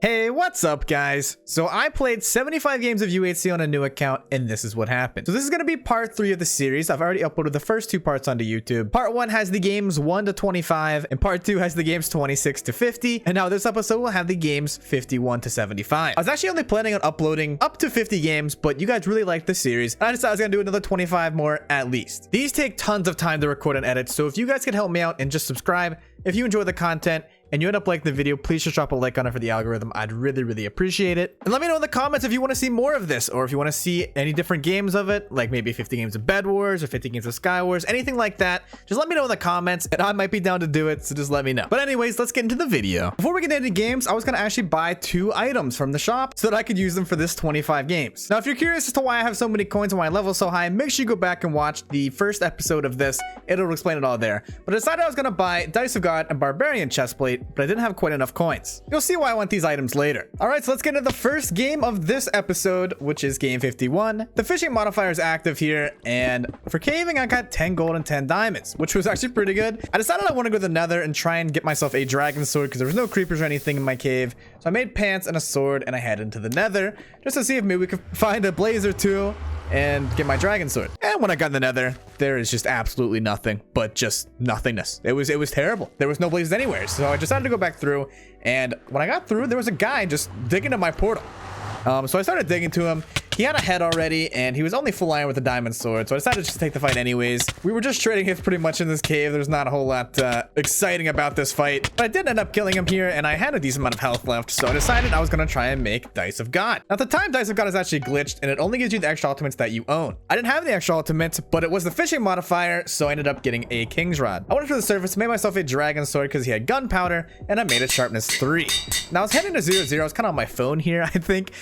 Hey, what's up guys? So I played 75 games of UHC on a new account and this is what happened. So this is going to be part 3 of the series. I've already uploaded the first 2 parts onto YouTube. Part 1 has the games 1 to 25 and part 2 has the games 26 to 50. And now this episode will have the games 51 to 75. I was actually only planning on uploading up to 50 games, but you guys really liked the series. And I decided I was going to do another 25 more at least. These take tons of time to record and edit. So if you guys could help me out and just subscribe if you enjoy the content and you end up liking the video, please just drop a like on it for the algorithm. I'd really appreciate it. And let me know in the comments if you want to see more of this, or if you want to see any different games of it, like maybe 50 games of Bed Wars or 50 games of Sky Wars, anything like that. Just let me know in the comments and I might be down to do it, so just let me know. But anyways, let's get into the video. Before we get into games, I was going to actually buy 2 items from the shop so that I could use them for this 25 games. Now, if you're curious as to why I have so many coins and why I level so high, make sure you go back and watch the first episode of this. It'll explain it all there. But I decided I was going to buy Dice of God and Barbarian chestplate, but I didn't have quite enough coins. You'll see why I want these items later. All right, so let's get into the first game of this episode, which is game 51. The fishing modifier is active here, and for caving, I got 10 gold and 10 diamonds, which was actually pretty good. I decided I want to go to the nether and try and get myself a dragon sword because there was no creepers or anything in my cave. So I made pants and a sword, and I head into the nether just to see if maybe we could find a blaze or 2 and get my dragon sword. And when I got in the nether, there is just absolutely nothing but just nothingness. It was terrible. There was no blazes anywhere. So I decided to go back through, and when I got through, there was a guy just digging in my portal. So I started digging to him. He had a head already, and he was only full iron with a diamond sword, so I decided to just take the fight anyways. We were just trading hits pretty much in this cave. There's not a whole lot exciting about this fight, but I did end up killing him here, and I had a decent amount of health left, so I decided I was going to try and make Dice of God. Now, at the time, Dice of God is actually glitched, and it only gives you the extra ultimates that you own. I didn't have the extra ultimates, but it was the fishing modifier, so I ended up getting a King's Rod. I went to the surface, made myself a dragon sword because he had gunpowder, and I made it sharpness 3. Now, I was heading to 0-0. I was kind of on my phone here, I think,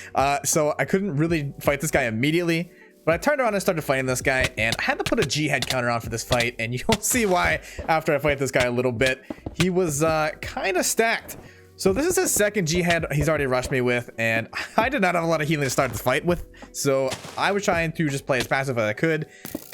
so I couldn't really fight this guy immediately. But I turned around and started fighting this guy, and I had to put a G head counter on for this fight, and you'll see why after I fight this guy a little bit. He was kind of stacked. So this is his second G head he's already rushed me with, and I did not have a lot of healing to start the fight with, so I was trying to just play as passive as I could.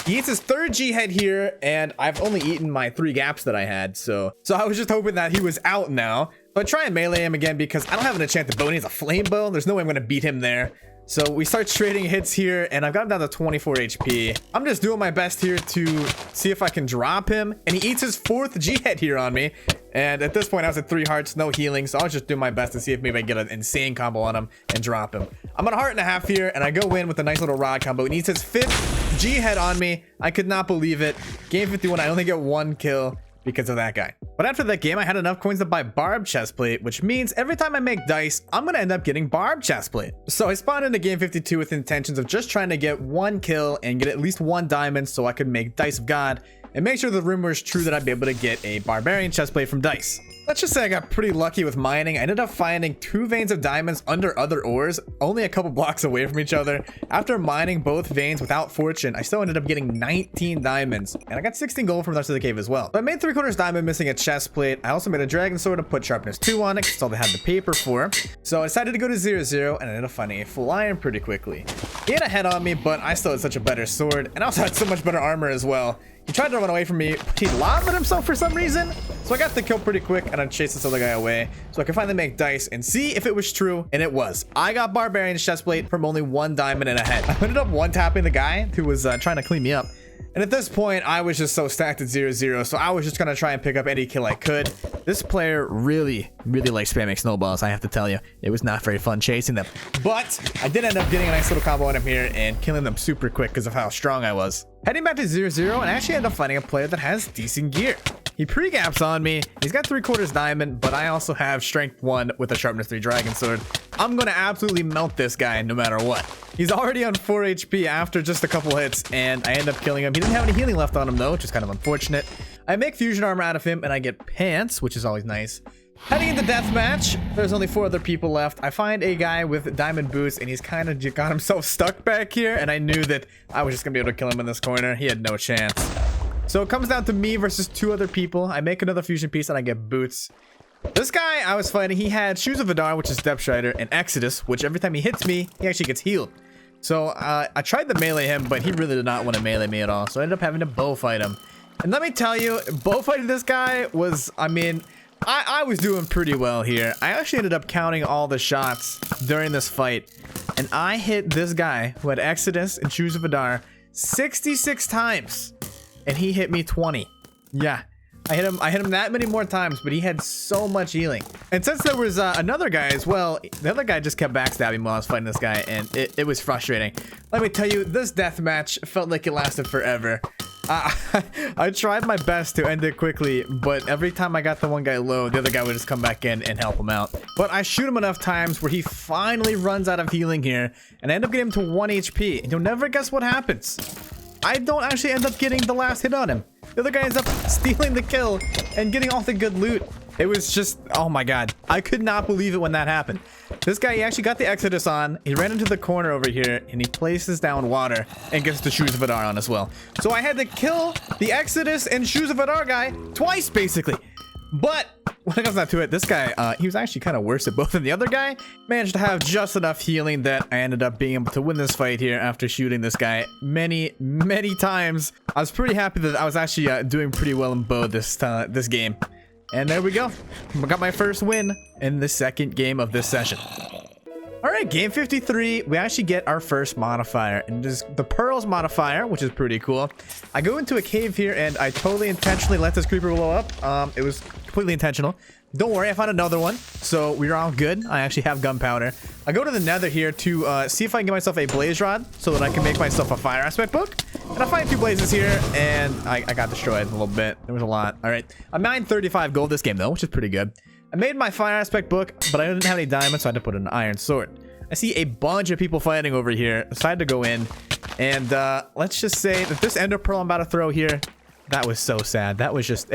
He eats his third G head here, and I've only eaten my 3 gaps that I had, so I was just hoping that he was out now. So I try and melee him again because I don't have an enchanted bow, and he has a flame bow. There's no way I'm going to beat him there. So we start trading hits here, and I've got him down to 24 HP. I'm just doing my best here to see if I can drop him, and he eats his 4th G head here on me. And at this point, I was at 3 hearts, no healing, so I was just doing my best to see if maybe I get an insane combo on him and drop him. I'm on a 1.5 hearts here, and I go in with a nice little rod combo. He eats his 5th G head on me. I could not believe it. Game 51, I only get 1 kill because of that guy. But after that game, I had enough coins to buy barb chestplate, which means every time I make dice, I'm gonna end up getting barb chestplate. So I spawned into game 52 with intentions of just trying to get 1 kill and get at least 1 diamond so I could make Dice of God and make sure the rumor is true that I'd be able to get a barbarian chestplate from Dice. Let's just say I got pretty lucky with mining. I ended up finding 2 veins of diamonds under other ores, only a couple blocks away from each other. After mining both veins without fortune, I still ended up getting 19 diamonds, and I got 16 gold from the rest of the cave as well. So I made 3/4 diamond, missing a chest plate. I also made a dragon sword to put sharpness 2 on it, because that's all they had the paper for. So I decided to go to 0-0, and I ended up finding a full iron pretty quickly. He had a head on me, but I still had such a better sword, and I also had so much better armor as well. He tried to run away from me, but he lava himself for some reason. So I got the kill pretty quick, and I chased this other guy away so I could finally make dice and see if it was true, and it was. I got Barbarian's chestplate from only 1 diamond and a head. I ended up one-tapping the guy who was trying to clean me up. And at this point, I was just so stacked at 0-0, so I was just going to try and pick up any kill I could. This player really likes spamming snowballs, I have to tell you. It was not very fun chasing them. But I did end up getting a nice little combo on him here and killing them super quick because of how strong I was. Heading back to 0-0, and I actually ended up finding a player that has decent gear. He pre-gaps on me. He's got 3/4 diamond, but I also have strength 1 with a sharpness 3 dragon sword. I'm going to absolutely melt this guy no matter what. He's already on 4 HP after just a couple hits, and I end up killing him. He didn't have any healing left on him though, which is kind of unfortunate. I make fusion armor out of him, and I get pants, which is always nice. Heading into deathmatch, there's only 4 other people left. I find a guy with diamond boots, and he's kind of got himself stuck back here, and I knew that I was just going to be able to kill him in this corner. He had no chance. So it comes down to me versus 2 other people. I make another fusion piece, and I get boots. This guy I was fighting, he had Shoes of Vidar, which is Depth Strider, and Exodus, which every time he hits me, he actually gets healed. So I tried to melee him, but he really did not want to melee me at all. So I ended up having to bow fight him. And let me tell you, bow fighting this guy was, I mean, I was doing pretty well here. I actually ended up counting all the shots during this fight, and I hit this guy who had Exodus and Shoes of Adar 66 times, and he hit me 20. Yeah, I hit him that many more times, but he had so much healing. And since there was another guy as well, the other guy just kept backstabbing while I was fighting this guy, and it was frustrating. Let me tell you, this deathmatch felt like it lasted forever. I tried my best to end it quickly, but every time I got the one guy low, the other guy would just come back in and help him out. But I shoot him enough times where he finally runs out of healing here, and I end up getting him to 1 HP, and you'll never guess what happens. I don't actually end up getting the last hit on him. The other guy ends up stealing the kill and getting all the good loot. It was just, oh my god. I could not believe it when that happened. This guy, he actually got the Exodus on. He ran into the corner over here, and he places down water and gets the Shoes of Adar on as well. So I had to kill the Exodus and Shoes of Adar guy twice, basically. But when it comes down to it, this guy, he was actually kind of worse at both than the other guy. Managed to have just enough healing that I ended up being able to win this fight here after shooting this guy many, many times. I was pretty happy that I was actually doing pretty well in bow this game. And there we go. I got my first win in the second game of this session. All right, game 53, we actually get our first modifier, and this is the Pearls modifier, which is pretty cool. I go into a cave here, and I totally intentionally let this creeper blow up. It was completely intentional. Don't worry, I found another one, so we're all good. I actually have gunpowder. I go to the nether here to see if I can get myself a blaze rod so that I can make myself a fire aspect book. And I find 2 blazes here, and I got destroyed a little bit. There was a lot. All right, I'm 935 gold this game, though, which is pretty good. I made my fire aspect book, but I didn't have any diamonds, so I had to put in an iron sword. I see a bunch of people fighting over here. Decided to go in, and let's just say that this ender pearl I'm about to throw here, that was so sad. It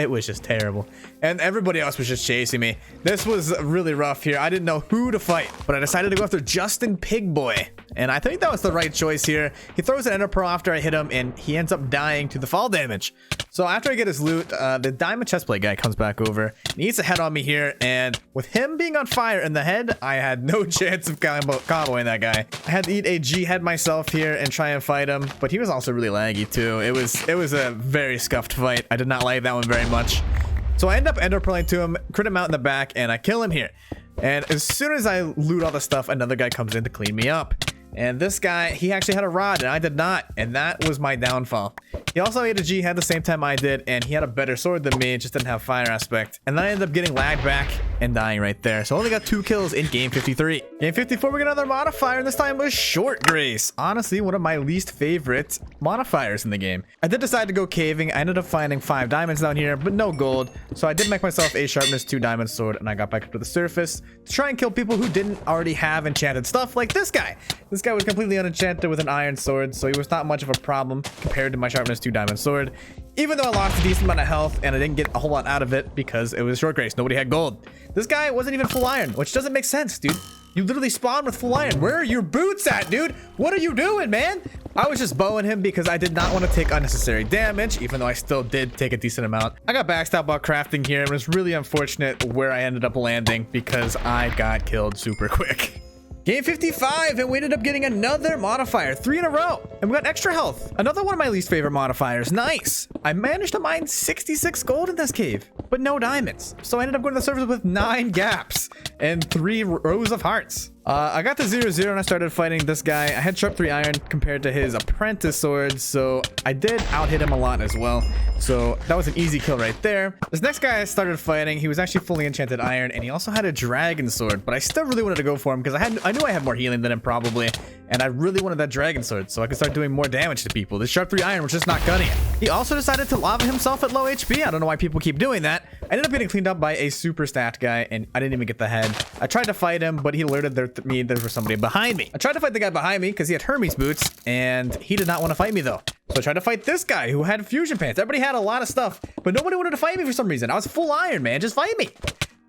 was just terrible. And everybody else was just chasing me. This was really rough here. I didn't know who to fight, but I decided to go after Justin Pigboy. And I think that was the right choice here. He throws an ender pearl after I hit him, and he ends up dying to the fall damage. So after I get his loot, the diamond chestplate guy comes back over. He eats a head on me here, and with him being on fire in the head, I had no chance of comboing that guy. I had to eat a G head myself here and try and fight him, but he was also really laggy too. It was a very scuffed fight. I did not like that one very much. So I end up ender pearling to him, crit him out in the back, and I kill him here. And as soon as I loot all the stuff, another guy comes in to clean me up. And this guy, he actually had a rod, and I did not. And that was my downfall. He also ate a G head the same time I did, and he had a better sword than me, just didn't have fire aspect. And then I ended up getting lagged back and dying right there. So I only got 2 kills in game 53. Game 54, we get another modifier, and this time was Short Grace. Honestly, one of my least favorite modifiers in the game. I did decide to go caving. I ended up finding 5 diamonds down here, but no gold. So I did make myself a sharpness 2 diamond sword, and I got back up to the surface to try and kill people who didn't already have enchanted stuff like this guy. This guy was completely unenchanted with an iron sword, so he was not much of a problem compared to my sharpness 2 diamond sword, even though I lost a decent amount of health and I didn't get a whole lot out of it because it was Short Grace. Nobody had gold. This guy wasn't even full iron, which doesn't make sense, dude. You literally spawned with full iron. Where are your boots at, dude? What are you doing, man? I was just bowing him because I did not want to take unnecessary damage, even though I still did take a decent amount. I got backstabbed while crafting here, and it was really unfortunate where I ended up landing because I got killed super quick. Game 55, and we ended up getting another modifier, 3 in a row, and we got extra health. Another one of my least favorite modifiers. Nice. I managed to mine 66 gold in this cave, but no diamonds. So I ended up going to the surface with 9 gaps and 3 rows of hearts. I got to 0-0 and I started fighting this guy. I had sharp 3 iron compared to his apprentice sword, so I did out-hit him a lot as well. So that was an easy kill right there. This next guy I started fighting, he was actually fully enchanted iron, and he also had a dragon sword, but I still really wanted to go for him because I knew I had more healing than him probably, and I really wanted that dragon sword so I could start doing more damage to people. This sharp 3 iron was just not cutting it. He also decided to lava himself at low HP. I don't know why people keep doing that. I ended up getting cleaned up by a super stat guy, and I didn't even get the head. I tried to fight him, but he alerted me there was somebody behind me. I tried to fight the guy behind me because he had Hermes boots, and he did not want to fight me though. So I tried to fight this guy who had fusion pants. Everybody had a lot of stuff, but nobody wanted to fight me for some reason. I was full iron, man. Just fight me.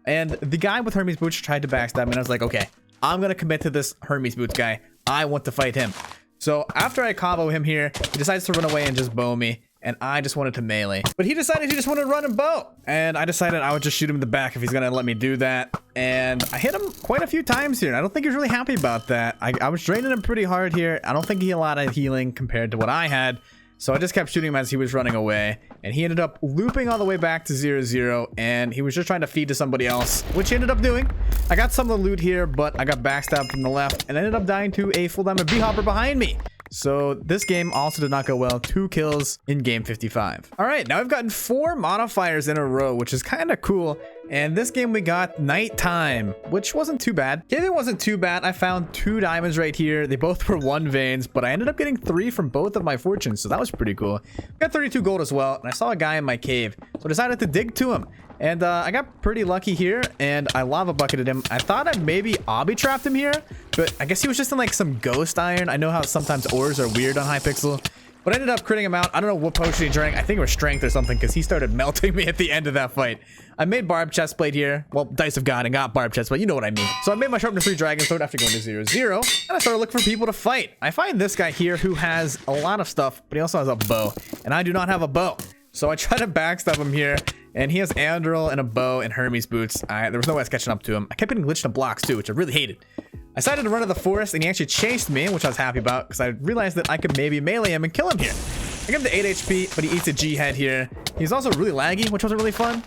And the guy with Hermes boots tried to backstab me, and I was like, okay, I'm gonna commit to this Hermes boots guy. I want to fight him. So after I combo him here, he decides to run away and just bow me. And I just wanted to melee. But he decided he just wanted to run and bow. And I decided I would just shoot him in the back if he's gonna let me do that. And I hit him quite a few times here. And I don't think he was really happy about that. I was draining him pretty hard here. I don't think he had a lot of healing compared to what I had. So I just kept shooting him as he was running away, and he ended up looping all the way back to 0-0, and he was just trying to feed to somebody else, which he ended up doing. I got some of the loot here, but I got backstabbed from the left and ended up dying to a full diamond B-hopper behind me. So this game also did not go well. 2 kills in game 55. All right, now we've gotten 4 modifiers in a row, which is kind of cool. And this game we got nighttime, which wasn't too bad. Yeah, it wasn't too bad. I found 2 diamonds right here. They both were 1 veins, but I ended up getting 3 from both of my fortunes, so that was pretty cool. Got 32 gold as well, and I saw a guy in my cave, so I decided to dig to him. And I got pretty lucky here, and I lava bucketed him. I thought I maybe obby trapped him here, but I guess he was just in like some ghost iron. I know how sometimes ores are weird on Hypixel, but I ended up critting him out. I don't know what potion he drank. I think it was strength or something, because he started melting me at the end of that fight. I made barb chestplate here. Well, Dice of God and got barb chestplate. You know what I mean. So I made my sharpness 3 dragon sword after going to 0-0, and I started looking for people to fight. I find this guy here who has a lot of stuff, but he also has a bow, and I do not have a bow. So I try to backstab him here, and he has Andril and a bow and Hermes boots. There was no way I was catching up to him. I kept getting glitched in blocks too, which I really hated. I decided to run to the forest, and he actually chased me, which I was happy about, because I realized that I could maybe melee him and kill him here. I give him to 8 HP, but he eats a G head here. He's also really laggy, which wasn't really fun.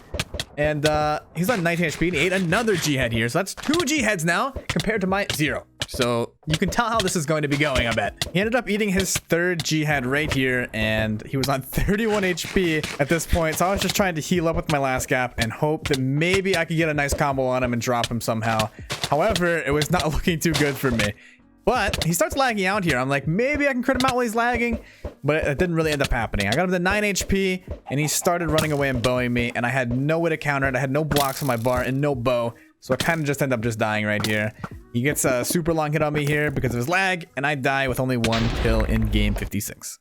And he's on 19 HP, and he ate another G head here. So that's 2 G heads now, compared to my 0. So you can tell how this is going to be going, I bet. He ended up eating his 3rd G head right here, and he was on 31 HP at this point. So I was just trying to heal up with my last gap and hope that maybe I could get a nice combo on him and drop him somehow. However, it was not looking too good for me. But he starts lagging out here. I'm like, maybe I can crit him out while he's lagging, but it didn't really end up happening. I got him to 9 HP, and he started running away and bowing me, and I had no way to counter it. I had no blocks on my bar and no bow, so I kind of just ended up just dying right here. He gets a super long hit on me here because of his lag, and I die with only 1 kill in game 56.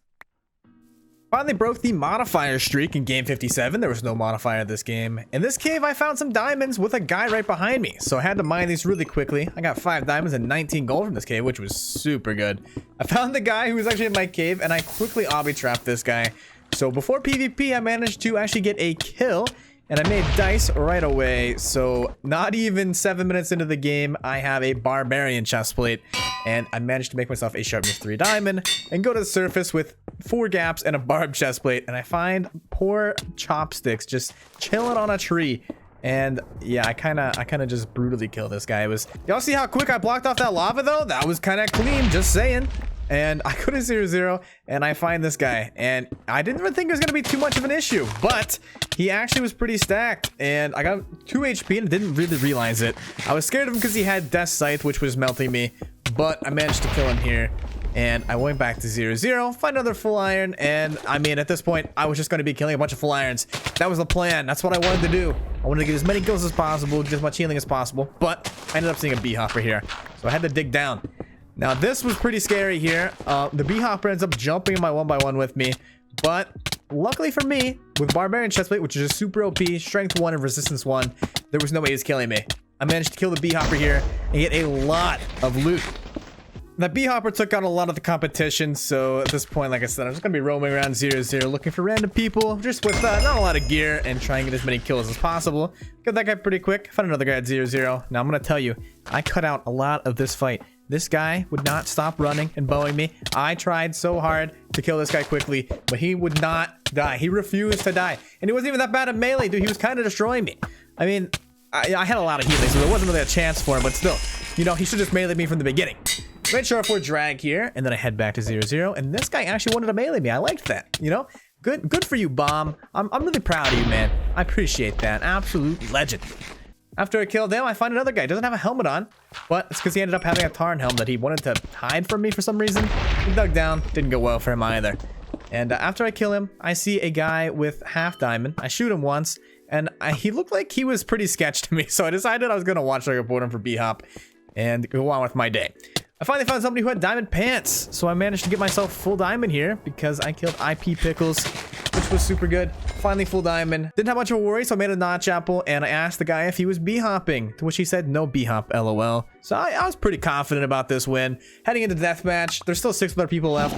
Finally broke the modifier streak in game 57. There was no modifier this game. In this cave, I found some diamonds with a guy right behind me, so I had to mine these really quickly. I got 5 diamonds and 19 gold from this cave, which was super good. I found the guy who was actually in my cave, and I quickly obby trapped this guy. So before PvP, I managed to actually get a kill, and I made dice right away. So not even 7 minutes into the game, I have a barbarian chestplate, and I managed to make myself a sharpness 3 diamond and go to the surface with 4 gaps and a barb chestplate, and I find poor chopsticks just chilling on a tree. And yeah, I kind of just brutally kill this guy. It was, y'all see how quick I blocked off that lava though? That was kind of clean, just saying. And I go to 0-0, and I find this guy, and I didn't even think it was going to be too much of an issue, but he actually was pretty stacked, and I got 2 HP and didn't really realize it. I was scared of him because he had Death Scythe, which was melting me, but I managed to kill him here, and I went back to 0-0, find another full iron, and I mean, at this point, I was just going to be killing a bunch of full irons. That was the plan. That's what I wanted to do. I wanted to get as many kills as possible, get as much healing as possible, but I ended up seeing a B-hopper here, so I had to dig down. Now, this was pretty scary here. The B-hopper ends up jumping in my 1x1 with me, but luckily for me, with Barbarian Chestplate, which is a super OP, Strength 1 and Resistance 1, there was no way he was killing me. I managed to kill the B-hopper here and get a lot of loot. That B-hopper took out a lot of the competition, so at this point, like I said, I'm just going to be roaming around 0-0, looking for random people, just with not a lot of gear, and try and get as many kills as possible. Got that guy pretty quick. Found another guy at 0-0. Now, I'm going to tell you, I cut out a lot of this fight. This guy would not stop running and bowing me. I tried so hard to kill this guy quickly, but he would not die. He refused to die. And he wasn't even that bad at melee, dude. He was kind of destroying me. I mean, I had a lot of healing, so there wasn't really a chance for him, but still, you know, he should just melee me from the beginning. Made sure for drag here, and then I head back to 0-0, and this guy actually wanted to melee me. I liked that, you know? Good for you, Bomb. I'm really proud of you, man. I appreciate that. Absolute legend. After I killed him, I find another guy. Doesn't have a helmet on, but it's because he ended up having a Tarn helm that he wanted to hide from me for some reason. He dug down. Didn't go well for him either. And after I kill him, I see a guy with half diamond. I shoot him once, and he looked like he was pretty sketch to me, so I decided I was going to watch like report him for B-hop and go on with my day. I finally found somebody who had diamond pants, so I managed to get myself full diamond here because I killed IP Pickles, which was super good. Finally full diamond. Didn't have much of a worry, so I made a notch apple, and I asked the guy if he was B-hopping, to which he said no B-hop, LOL. So I was pretty confident about this win. Heading into deathmatch, there's still 6 other people left,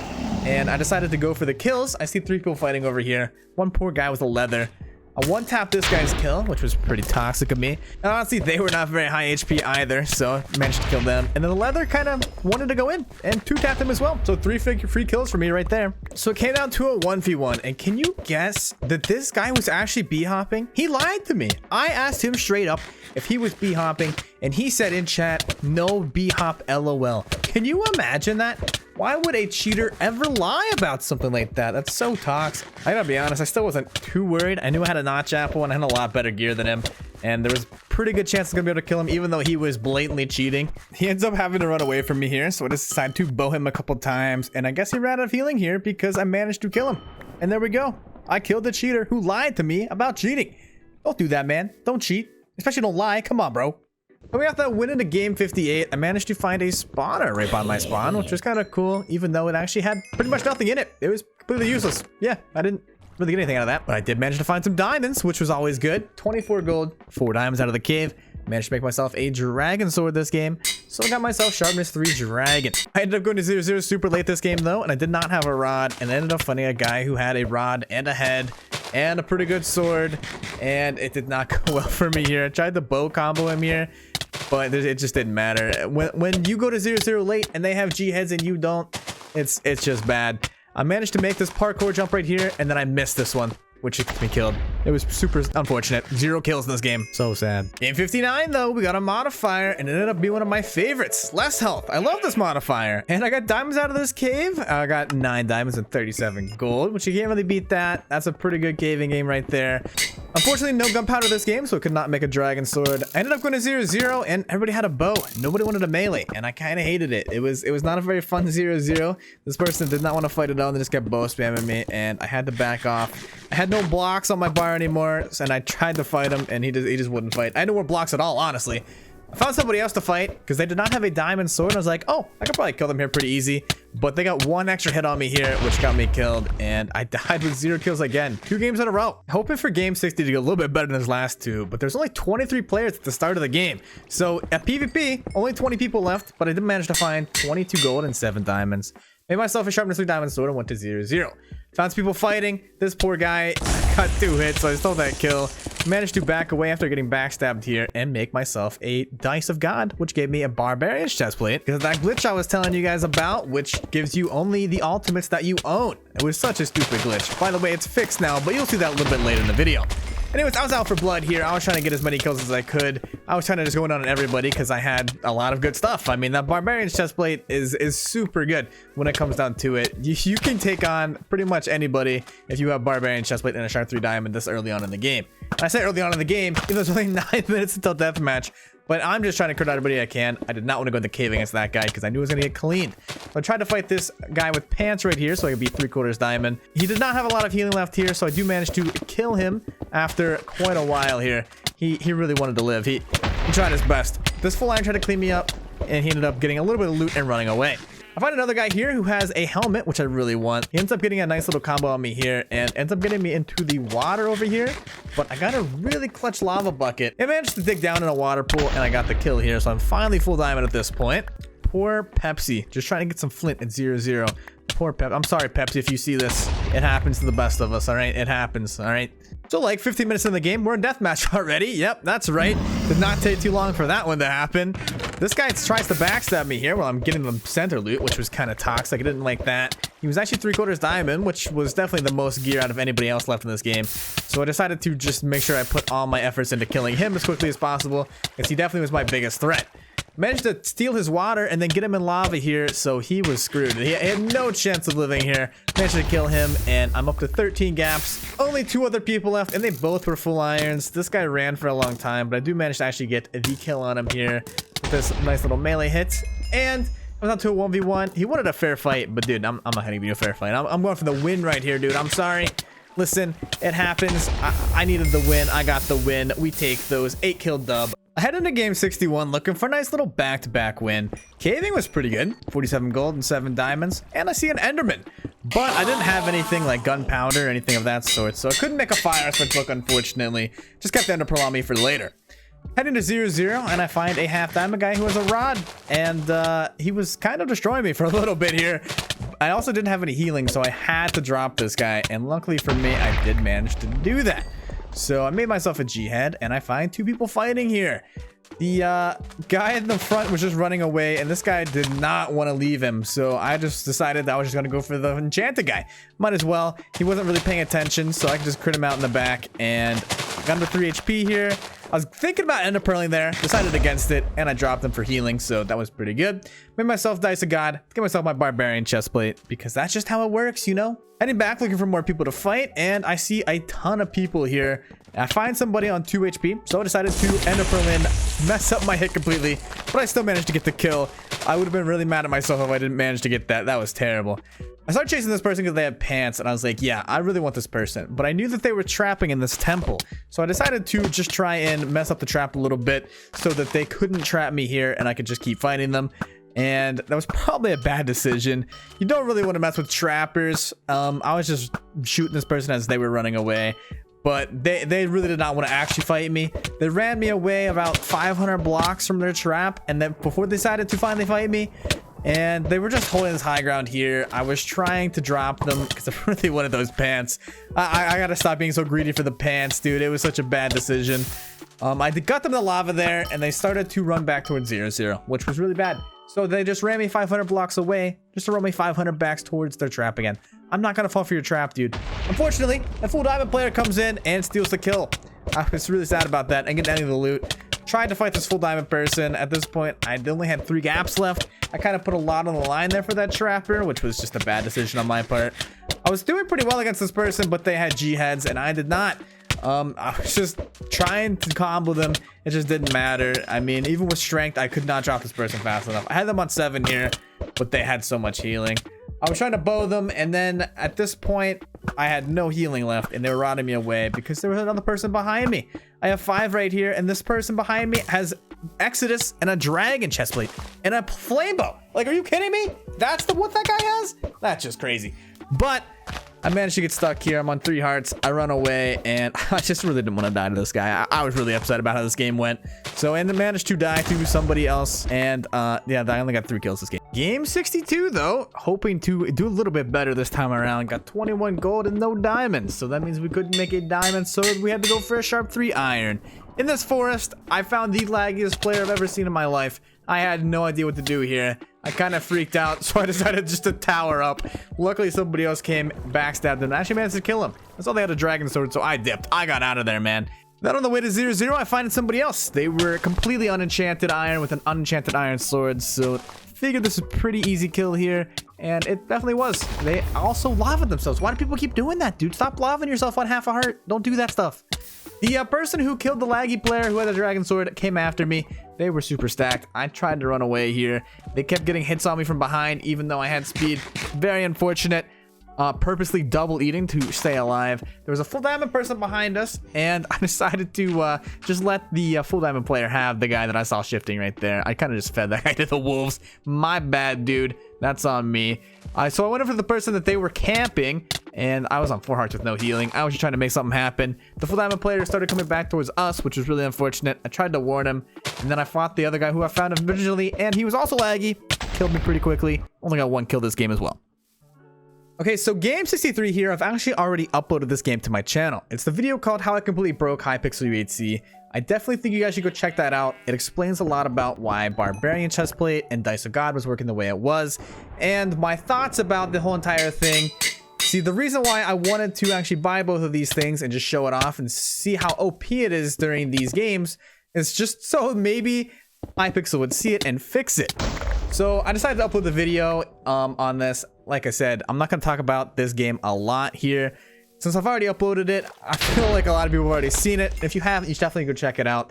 and I decided to go for the kills. I see 3 people fighting over here. One poor guy with a leather. I one-tapped this guy's kill, which was pretty toxic of me. And honestly, they were not very high HP either, so I managed to kill them. And then the leather kind of wanted to go in and two-tapped him as well. So 3 free kills for me right there. So it came down to a 1v1. And can you guess that this guy was actually B-hopping? He lied to me. I asked him straight up if he was B-hopping, and he said in chat, no B-hop LOL. Can you imagine that? Why would a cheater ever lie about something like that? That's so toxic. I gotta be honest, I still wasn't too worried. I knew I had a notch apple and I had a lot better gear than him. And there was a pretty good chance I was gonna be able to kill him, even though he was blatantly cheating. He ends up having to run away from me here, so I just decided to bow him a couple times. And I guess he ran out of healing here because I managed to kill him. And there we go. I killed the cheater who lied to me about cheating. Don't do that, man. Don't cheat. Especially don't lie. Come on, bro. Coming off that win into game 58, I managed to find a spawner right by my spawn, which was kind of cool, even though it actually had pretty much nothing in it. It was completely useless. Yeah, I didn't really get anything out of that, but I did manage to find some diamonds, which was always good. 24 gold, 4 diamonds out of the cave. Managed to make myself a dragon sword this game, so I got myself sharpness 3 dragon. I ended up going to 0-0 super late this game though, and I did not have a rod, and I ended up finding a guy who had a rod and a head and a pretty good sword, and it did not go well for me here. I tried to bow combo him here, but it just didn't matter. When you go to 0-0 late and they have G heads and you don't, it's just bad. I managed to make this parkour jump right here, and then I missed this one, which gets me killed. It was super unfortunate. 0 kills in this game. So sad. Game 59 though, we got a modifier and it ended up being one of my favorites. Less health. I love this modifier. And I got diamonds out of this cave. I got 9 diamonds and 37 gold, which you can't really beat that. That's a pretty good caving game right there. Unfortunately, no gunpowder this game, so I could not make a dragon sword. I ended up going to 0-0 and everybody had a bow. Nobody wanted a melee, and I kind of hated it. It was not a very fun 0-0. This person did not want to fight at all, and they just kept bow spamming me, and I had to back off. I had no blocks on my bar anymore, and I tried to fight him, and he just wouldn't fight. I had no more blocks at all, honestly. I found somebody else to fight because they did not have a diamond sword. And I was like, oh, I could probably kill them here pretty easy. But they got 1 extra hit on me here, which got me killed. And I died with 0 kills again. 2 games in a row. Hoping for game 60 to get a little bit better than his last 2. But there's only 23 players at the start of the game. So at PvP, only 20 people left. But I did manage to find 22 gold and 7 diamonds. Made myself a sharpness 3 diamond sword and went to 0-0. Found some people fighting. This poor guy got 2 hits, so I stole that kill. Managed to back away after getting backstabbed here and make myself a Dice of God, which gave me a Barbarian's chestplate. Because of that glitch I was telling you guys about, which gives you only the ultimates that you own. It was such a stupid glitch. By the way, it's fixed now, but you'll see that a little bit later in the video. Anyways, I was out for blood here. I was trying to get as many kills as I could. I was trying to just go in on everybody because I had a lot of good stuff. I mean, that Barbarian's chestplate is super good when it comes down to it. You can take on pretty much anybody if you have Barbarian's chestplate and a sharp 3 diamond this early on in the game. And I say early on in the game, even though it's only 9 minutes until deathmatch. But I'm just trying to crit out everybody I can. I did not want to go in the cave against that guy because I knew I was going to get cleaned. So I tried to fight this guy with pants right here so I could be 3/4 diamond. He did not have a lot of healing left here, so I do manage to kill him after quite a while here. He really wanted to live. He tried his best. This full iron tried to clean me up, and he ended up getting a little bit of loot and running away. I find another guy here who has a helmet, which I really want. He ends up getting a nice little combo on me here and ends up getting me into the water over here. But I got a really clutch lava bucket. I managed to dig down in a water pool and I got the kill here. So I'm finally full diamond at this point. Poor Pepsi. Just trying to get some flint at 0-0. Poor Pep. I'm sorry, Pepsi, if you see this. It happens to the best of us, all right? It happens, all right? So like 15 minutes in the game, we're in deathmatch already. Yep, that's right. Did not take too long for that one to happen. This guy tries to backstab me here while I'm getting the center loot, which was kind of toxic. I didn't like that. He was actually 3/4 diamond, which was definitely the most gear out of anybody else left in this game. So I decided to just make sure I put all my efforts into killing him as quickly as possible, because he definitely was my biggest threat. Managed to steal his water and then get him in lava here, so he was screwed. He had no chance of living here. Managed to kill him, and I'm up to 13 gaps. Only 2 other people left, and they both were full irons. This guy ran for a long time, but I do manage to actually get the kill on him here with this nice little melee hit. And I was up to a 1v1. He wanted a fair fight, but dude, I'm not gonna give you a fair fight. I'm going for the win right here, dude. I'm sorry. Listen, it happens. I needed the win. I got the win. We take those 8-kill dub. I head into game 61 looking for a nice little back-to-back win. Caving was pretty good. 47 gold and 7 diamonds. And I see an Enderman. But I didn't have anything like gunpowder or anything of that sort. So I couldn't make a fire switch look, unfortunately. Just kept the Ender Pearl on me for later. Heading to 0-0, and I find a half diamond guy who has a rod, and he was kind of destroying me for a little bit here. I also didn't have any healing, so I had to drop this guy, and luckily for me, I did manage to do that. So I made myself a jihad, and I find 2 people fighting here. The guy in the front was just running away, and this guy did not want to leave him. So I just decided that I was just going to go for the enchanted guy. Might as well. He wasn't really paying attention, so I could just crit him out in the back. And got under 3 HP here. I was thinking about ender pearling there, decided against it, and I dropped him for healing, so that was pretty good. Made myself Dice of God, get myself my barbarian chestplate, because that's just how it works, you know? Heading back looking for more people to fight, and I see a ton of people here. I find somebody on 2 HP, so I decided to ender pearl in, mess up my hit completely, but I still managed to get the kill. I would have been really mad at myself if I didn't manage to get that. That was terrible. I started chasing this person because they had pants, and I was like, yeah, I really want this person. But I knew that they were trapping in this temple. So I decided to just try and mess up the trap a little bit so that they couldn't trap me here and I could just keep fighting them. And that was probably a bad decision. You don't really want to mess with trappers. I was just shooting this person as they were running away. But they really did not want to actually fight me. They ran me away about 500 blocks from their trap. And then before they decided to finally fight me, and they were just holding this high ground here. I was trying to drop them because I really wanted those pants. I gotta stop being so greedy for the pants, dude. It was such a bad decision. I got them in the lava there, and they started to run back towards 0-0, which was really bad. So they just ran me 500 blocks away just to run me 500 backs towards their trap again. I'm not gonna fall for your trap, dude. Unfortunately, a full diamond player comes in and steals the kill. I was really sad about that. I didn't get any of the loot. Tried to fight this full diamond person. At this point, I only had 3 gaps left. I kind of put a lot on the line there for that trapper, which was just a bad decision on my part. I was doing pretty well against this person, but they had G-heads and I did not. I was just trying to combo them. It just didn't matter. I mean, even with strength, I could not drop this person fast enough. I had them on 7 here, but they had so much healing. I was trying to bow them, and then at this point, I had no healing left, and they were rotting me away because there was another person behind me. I have 5 right here, and this person behind me has Exodus and a dragon chestplate and a flame bow. Like, are you kidding me? That's what that guy has? That's just crazy. But I managed to get stuck here. I'm on 3 hearts. I run away, and I just really didn't want to die to this guy. I was really upset about how this game went. So, and I managed to die to somebody else. And yeah, I only got 3 kills this game. Game 62, though. Hoping to do a little bit better this time around. Got 21 gold and no diamonds. So that means we couldn't make a diamond sword. We had to go for a sharp 3 iron. In this forest, I found the laggiest player I've ever seen in my life. I had no idea what to do here. I kind of freaked out, so I decided just to tower up. Luckily, somebody else came, backstabbed him, and actually managed to kill him. I saw they had a dragon sword, so I dipped. I got out of there, man. Then on the way to 0-0, I find somebody else. They were completely unenchanted iron with an unenchanted iron sword, so figured this was a pretty easy kill here, and it definitely was. They also lavaed themselves. Why do people keep doing that, dude? Stop laving yourself on half a heart. Don't do that stuff. The person who killed the laggy player who had a dragon sword came after me. They were super stacked. I tried to run away here. They kept getting hits on me from behind, even though I had speed. Very unfortunate. Purposely double eating to stay alive. There was a full diamond person behind us, and I decided to just let the full diamond player have the guy that I saw shifting right there. I kind of just fed that guy to the wolves. My bad, dude. That's on me. So I went over the person that they were camping, and I was on 4 hearts with no healing. I was just trying to make something happen. The full diamond player started coming back towards us, which was really unfortunate. I tried to warn him, and then I fought the other guy who I found originally, and he was also laggy. Killed me pretty quickly. Only got 1 kill this game as well. Okay, so game 63 here, I've actually already uploaded this game to my channel. It's the video called How I Completely Broke Hypixel UHC. I definitely think you guys should go check that out. It explains a lot about why Barbarian Chestplate and Dice of God was working the way it was, and my thoughts about the whole entire thing. See, the reason why I wanted to actually buy both of these things and just show it off and see how OP it is during these games is just so maybe Hypixel would see it and fix it. So I decided to upload the video on this. Like I said, I'm not going to talk about this game a lot here. Since I've already uploaded it, I feel like a lot of people have already seen it. If you haven't, you should definitely go check it out.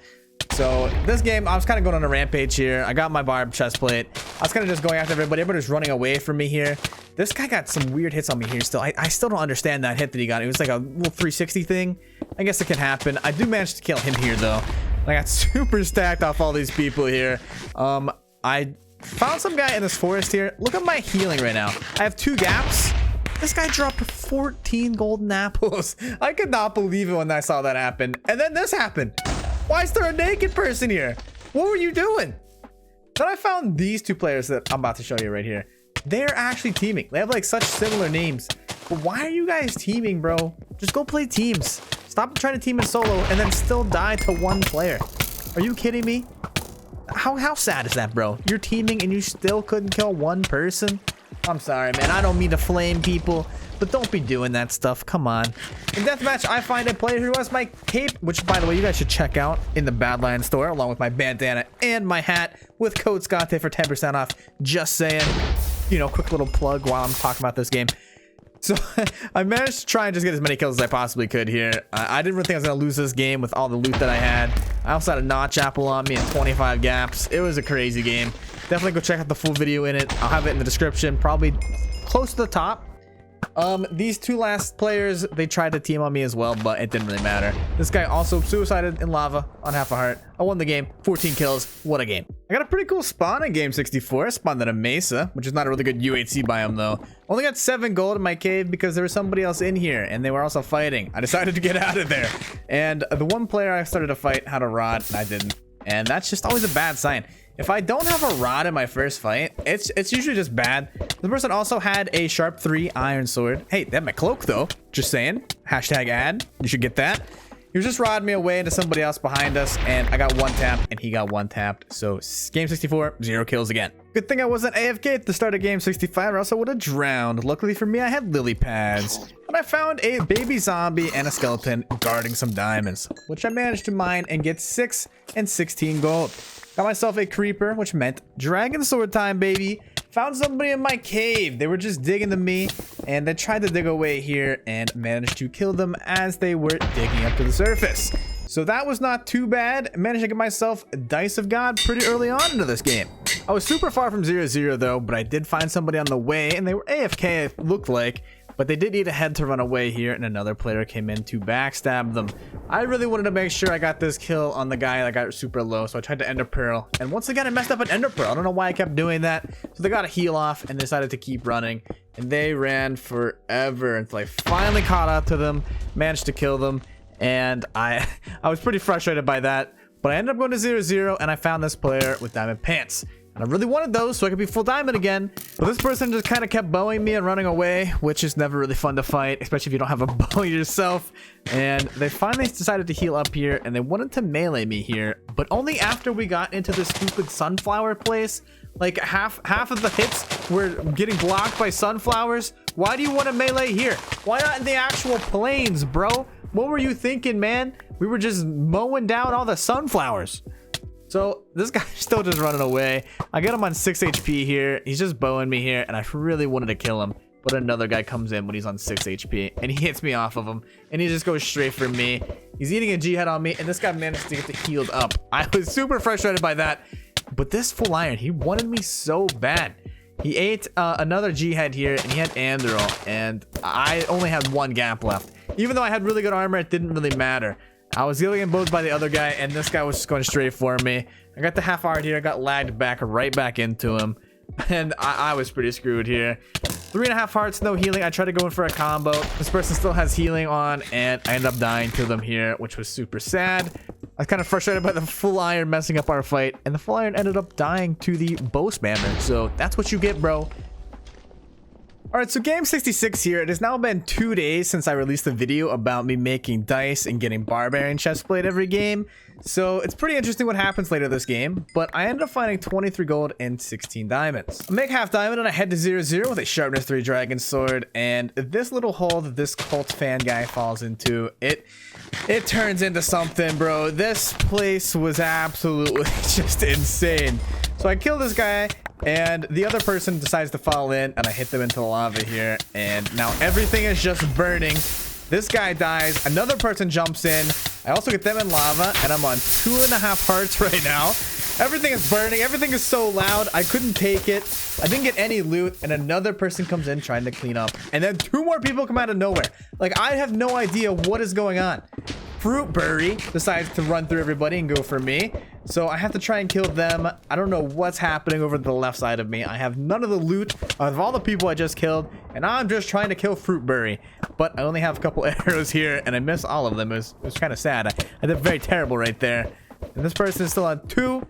So this game, I was kind of going on a rampage here. I got my barb chestplate. I was kind of just going after everybody. Everybody's running away from me here. This guy got some weird hits on me here still. I still don't understand that hit that he got. It was like a little 360 thing. I guess it can happen. I do manage to kill him here though. I got super stacked off all these people here. I found some guy in this forest here. Look at my healing right now. I have 2 gaps. This guy dropped 14 golden apples. I could not believe it when I saw that happen. And then this happened. Why is there a naked person here? What were you doing? Then I found these 2 players that I'm about to show you right here. They're actually teaming. They have like such similar names. But why are you guys teaming, bro? Just go play teams. Stop trying to team in solo and then still die to one player. Are you kidding me? How sad is that, bro? You're teaming and you still couldn't kill one person? I'm sorry, man. I don't mean to flame people, but don't be doing that stuff. Come on. In deathmatch, I find a player who has my cape, which, by the way, you guys should check out in the Badlands store, along with my bandana and my hat with code scotteh for 10% off. Just saying, you know, quick little plug while I'm talking about this game. So I managed to try and just get as many kills as I possibly could here. I didn't really think I was going to lose this game with all the loot that I had. I also had a notch apple on me and 25 gaps. It was a crazy game. Definitely go check out the full video in it. I'll have it in the description, probably close to the top. These two last players, they tried to team on me as well, but it didn't really matter. This guy also suicided in lava on half a heart. I won the game, 14 kills. What a game. I got a pretty cool spawn in game 64. I spawned at a mesa, which is not a really good UHC biome though. Only got 7 gold in my cave because there was somebody else in here and they were also fighting. I decided to get out of there. And the one player I started to fight had a rod and I didn't. And that's just always a bad sign. If I don't have a rod in my first fight, it's usually just bad. The person also had a sharp 3 iron sword. Hey, they had my cloak though. Just saying. Hashtag ad. You should get that. He was just rodding me away into somebody else behind us, and I got one tapped, and he got one tapped. So game 64, 0 kills again. Good thing I wasn't AFK at the start of game 65, or else I would have drowned. Luckily for me, I had lily pads. And I found a baby zombie and a skeleton guarding some diamonds, which I managed to mine and get 6 and 16 gold. Got myself a creeper, which meant dragon sword time, baby. Found somebody in my cave. They were just digging to me, and they tried to dig away here and managed to kill them as they were digging up to the surface. So that was not too bad. Managed to get myself a Dice of God pretty early on into this game. I was super far from 0-0 though, but I did find somebody on the way, and they were AFK, it looked like. But they did need a head to run away here, and another player came in to backstab them. I really wanted to make sure I got this kill on the guy that got super low, so I tried to ender pearl. And once again, I messed up an ender pearl. I don't know why I kept doing that. So they got a heal off and decided to keep running. And they ran forever until I finally caught up to them, managed to kill them. And I was pretty frustrated by that. But I ended up going to 0-0, and I found this player with diamond pants. And I really wanted those so I could be full diamond again. But this person just kind of kept bowing me and running away, which is never really fun to fight, especially if you don't have a bow yourself. And they finally decided to heal up here, and they wanted to melee me here, but only after we got into this stupid sunflower place. Like half of the hits were getting blocked by sunflowers. Why do you want to melee here? Why not in the actual plains, bro? What were you thinking, man? We were just mowing down all the sunflowers. So this guy's still just running away. I get him on 6 HP here. He's just bowing me here, and I really wanted to kill him. But another guy comes in when he's on 6 HP, and he hits me off of him, and he just goes straight for me. He's eating a G-head on me, and this guy managed to get the healed up. I was super frustrated by that. But this full iron, he wanted me so bad. He ate another G-head here, and he had Andril, and I only had 1 gap left. Even though I had really good armor, it didn't really matter. I was getting imposed by the other guy, and this guy was just going straight for me. I got the half heart here. I got lagged back right back into him, and I was pretty screwed here. 3.5 hearts, no healing. I tried to go in for a combo. This person still has healing on, and I ended up dying to them here, which was super sad. I was kind of frustrated by the full iron messing up our fight, and the full iron ended up dying to the bow spammer. So that's what you get, bro. Alright, so game 66 here. It has now been 2 days since I released a video about me making dice and getting barbarian chestplate every game. So it's pretty interesting what happens later this game, but I ended up finding 23 gold and 16 diamonds. I make half diamond and I head to 0-0 with a sharpness 3 dragon sword, and this little hole that this cult fan guy falls into, it turns into something, bro. This place was absolutely just insane. So I kill this guy, and the other person decides to fall in, and I hit them into the lava here, and now everything is just burning. This guy dies, another person jumps in, I also get them in lava, and I'm on 2.5 hearts right now. Everything is burning, everything is so loud, I couldn't take it. I didn't get any loot, and another person comes in trying to clean up, and then 2 more people come out of nowhere. Like, I have no idea what is going on. Fruitberry decides to run through everybody and go for me, so I have to try and kill them. I don't know what's happening over to the left side of me. I have none of the loot of all the people I just killed, and I'm just trying to kill Fruitberry, but I only have a couple arrows here, and I miss all of them. It was kind of sad. I did very terrible right there, And this person is still on 2.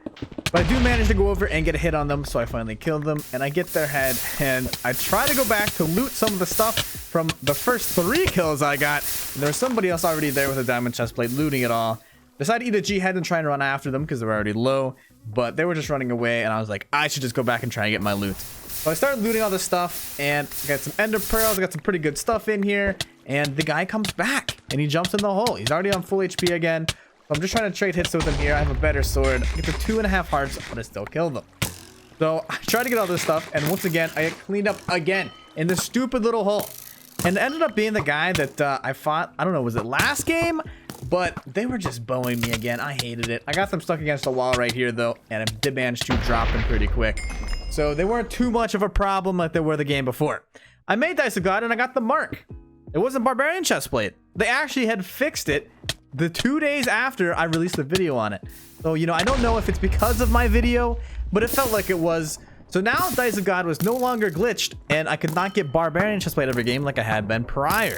But I do manage to go over and get a hit on them. So I finally killed them. And I get their head. And I try to go back to loot some of the stuff from the first 3 kills I got. And there was somebody else already there with a diamond chestplate looting it all. Decided to eat a G head and try and run after them because they were already low. But they were just running away. And I was like, I should just go back and try and get my loot. So I started looting all this stuff. And I got some ender pearls. I got some pretty good stuff in here. And the guy comes back. And he jumps in the hole. He's already on full HP again. So I'm just trying to trade hits with him here. I have a better sword. I get to 2.5 hearts, but I still kill them. So I try to get all this stuff, and once again, I get cleaned up again in this stupid little hole. And it ended up being the guy that I fought, I don't know, was it last game? But they were just bowing me again. I hated it. I got them stuck against the wall right here, though, and I did manage to drop them pretty quick. So they weren't too much of a problem like they were the game before. I made Dice of God, and I got the mark. It wasn't Barbarian Chestplate. They actually had fixed it the 2 days after I released the video on it. So, you know, I don't know if it's because of my video, but it felt like it was. So now Dice of God was no longer glitched, and I could not get Barbarian Chestplate every game like I had been prior.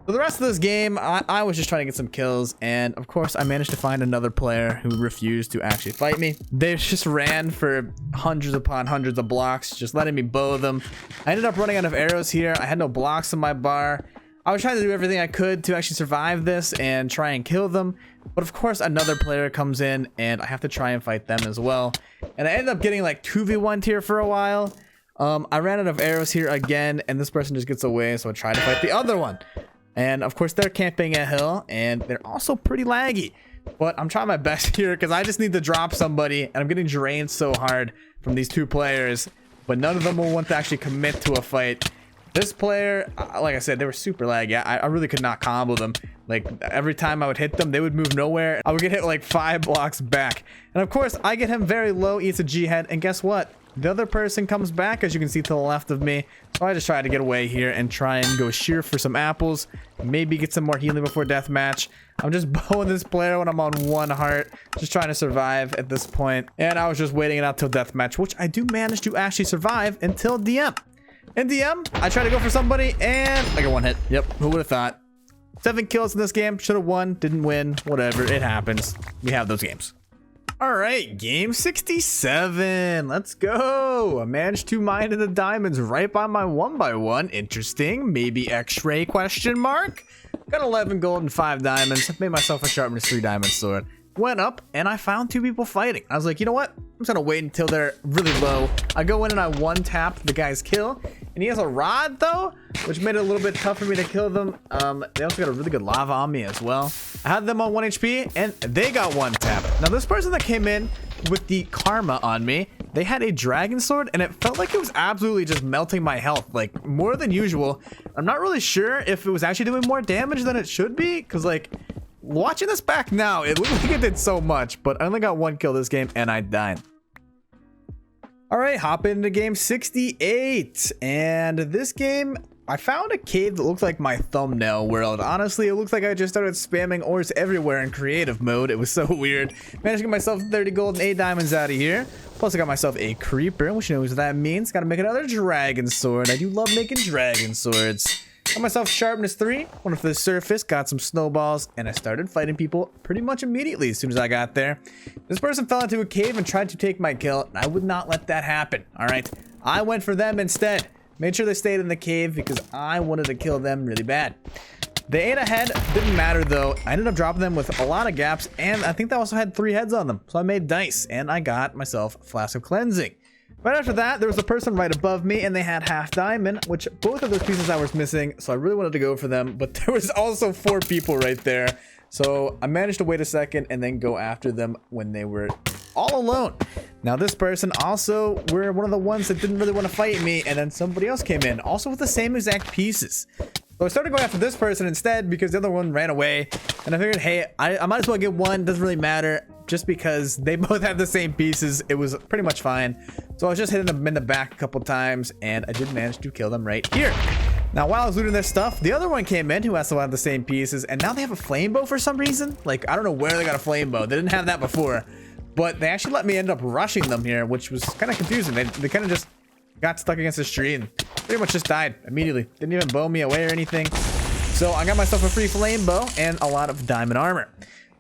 So the rest of this game, I was just trying to get some kills, and of course I managed to find another player who refused to actually fight me. They just ran for hundreds upon hundreds of blocks, just letting me bow them. I ended up running out of arrows here. I had no blocks in my bar. I was trying to do everything I could to actually survive this and try and kill them. But of course, another player comes in and I have to try and fight them as well. And I ended up getting like 2v1 here for a while. I ran out of arrows here again, and this person just gets away. So I try to fight the other one. And of course, they're camping a hill and they're also pretty laggy. But I'm trying my best here because I just need to drop somebody. And I'm getting drained so hard from these 2 players. But none of them will want to actually commit to a fight. This player, like I said, they were super laggy. I really could not combo them. Like, every time I would hit them, they would move nowhere. I would get hit like 5 blocks back. And of course, I get him very low, eats a G head, and guess what? The other person comes back, as you can see to the left of me. So I just try to get away here and try and go shear for some apples. Maybe get some more healing before deathmatch. I'm just bowing this player when I'm on 1 heart. Just trying to survive at this point. And I was just waiting it out till deathmatch, which I do manage to actually survive until DM. In DM, I try to go for somebody, and I got 1 hit. Yep, who would have thought? 7 kills in this game. Should have won, didn't win. Whatever, it happens. We have those games. All right, game 67. Let's go. I managed to mine the diamonds right by my 1x1. Interesting. Maybe X-ray question mark. Got 11 gold and 5 diamonds. Made myself a sharpness 3 diamond sword. Went up and I found 2 people fighting. I was like, you know what? I'm just gonna wait until they're really low. I go in and I 1-tap the guy's kill. And he has a rod though, which made it a little bit tough for me to kill them. They also got a really good lava on me as well. I had them on 1 HP and they got 1-tap. Now this person that came in with the karma on me, they had a dragon sword and it felt like it was absolutely just melting my health, like more than usual. I'm not really sure if it was actually doing more damage than it should be, because like, watching this back now, it looked like it did so much, but I only got 1 kill this game and I died. All right, hop into game 68. And this game, I found a cave that looked like my thumbnail world. Honestly, it looks like I just started spamming ores everywhere in creative mode. It was so weird. Managed to get myself 30 gold and 8 diamonds out of here. Plus, I got myself a creeper, which knows what that means. Got to make another dragon sword. I do love making dragon swords. Got myself sharpness 3, went to the surface, got some snowballs, and I started fighting people pretty much immediately as soon as I got there. This person fell into a cave and tried to take my kill, and I would not let that happen, alright? I went for them instead. Made sure they stayed in the cave because I wanted to kill them really bad. They ate a head, didn't matter though. I ended up dropping them with a lot of gaps, and I think they also had 3 heads on them. So I made dice, and I got myself a flask of cleansing. Right after that, there was a person right above me, and they had half diamond, which both of those pieces I was missing, so I really wanted to go for them, but there was also 4 people right there. So I managed to wait a second and then go after them when they were all alone. Now this person also were one of the ones that didn't really want to fight me, and then somebody else came in, also with the same exact pieces. So I started going after this person instead because the other one ran away, and I figured, hey, I might as well get one, doesn't really matter. Just because they both have the same pieces, it was pretty much fine. So I was just hitting them in the back a couple times, and I did manage to kill them right here. Now, while I was looting their stuff, the other one came in who also had the same pieces, and now they have a flame bow for some reason. Like, I don't know where they got a flame bow. They didn't have that before, but they actually let me end up rushing them here, which was kind of confusing. They kind of just got stuck against this tree and pretty much just died immediately. Didn't even bow me away or anything. So I got myself a free flame bow and a lot of diamond armor.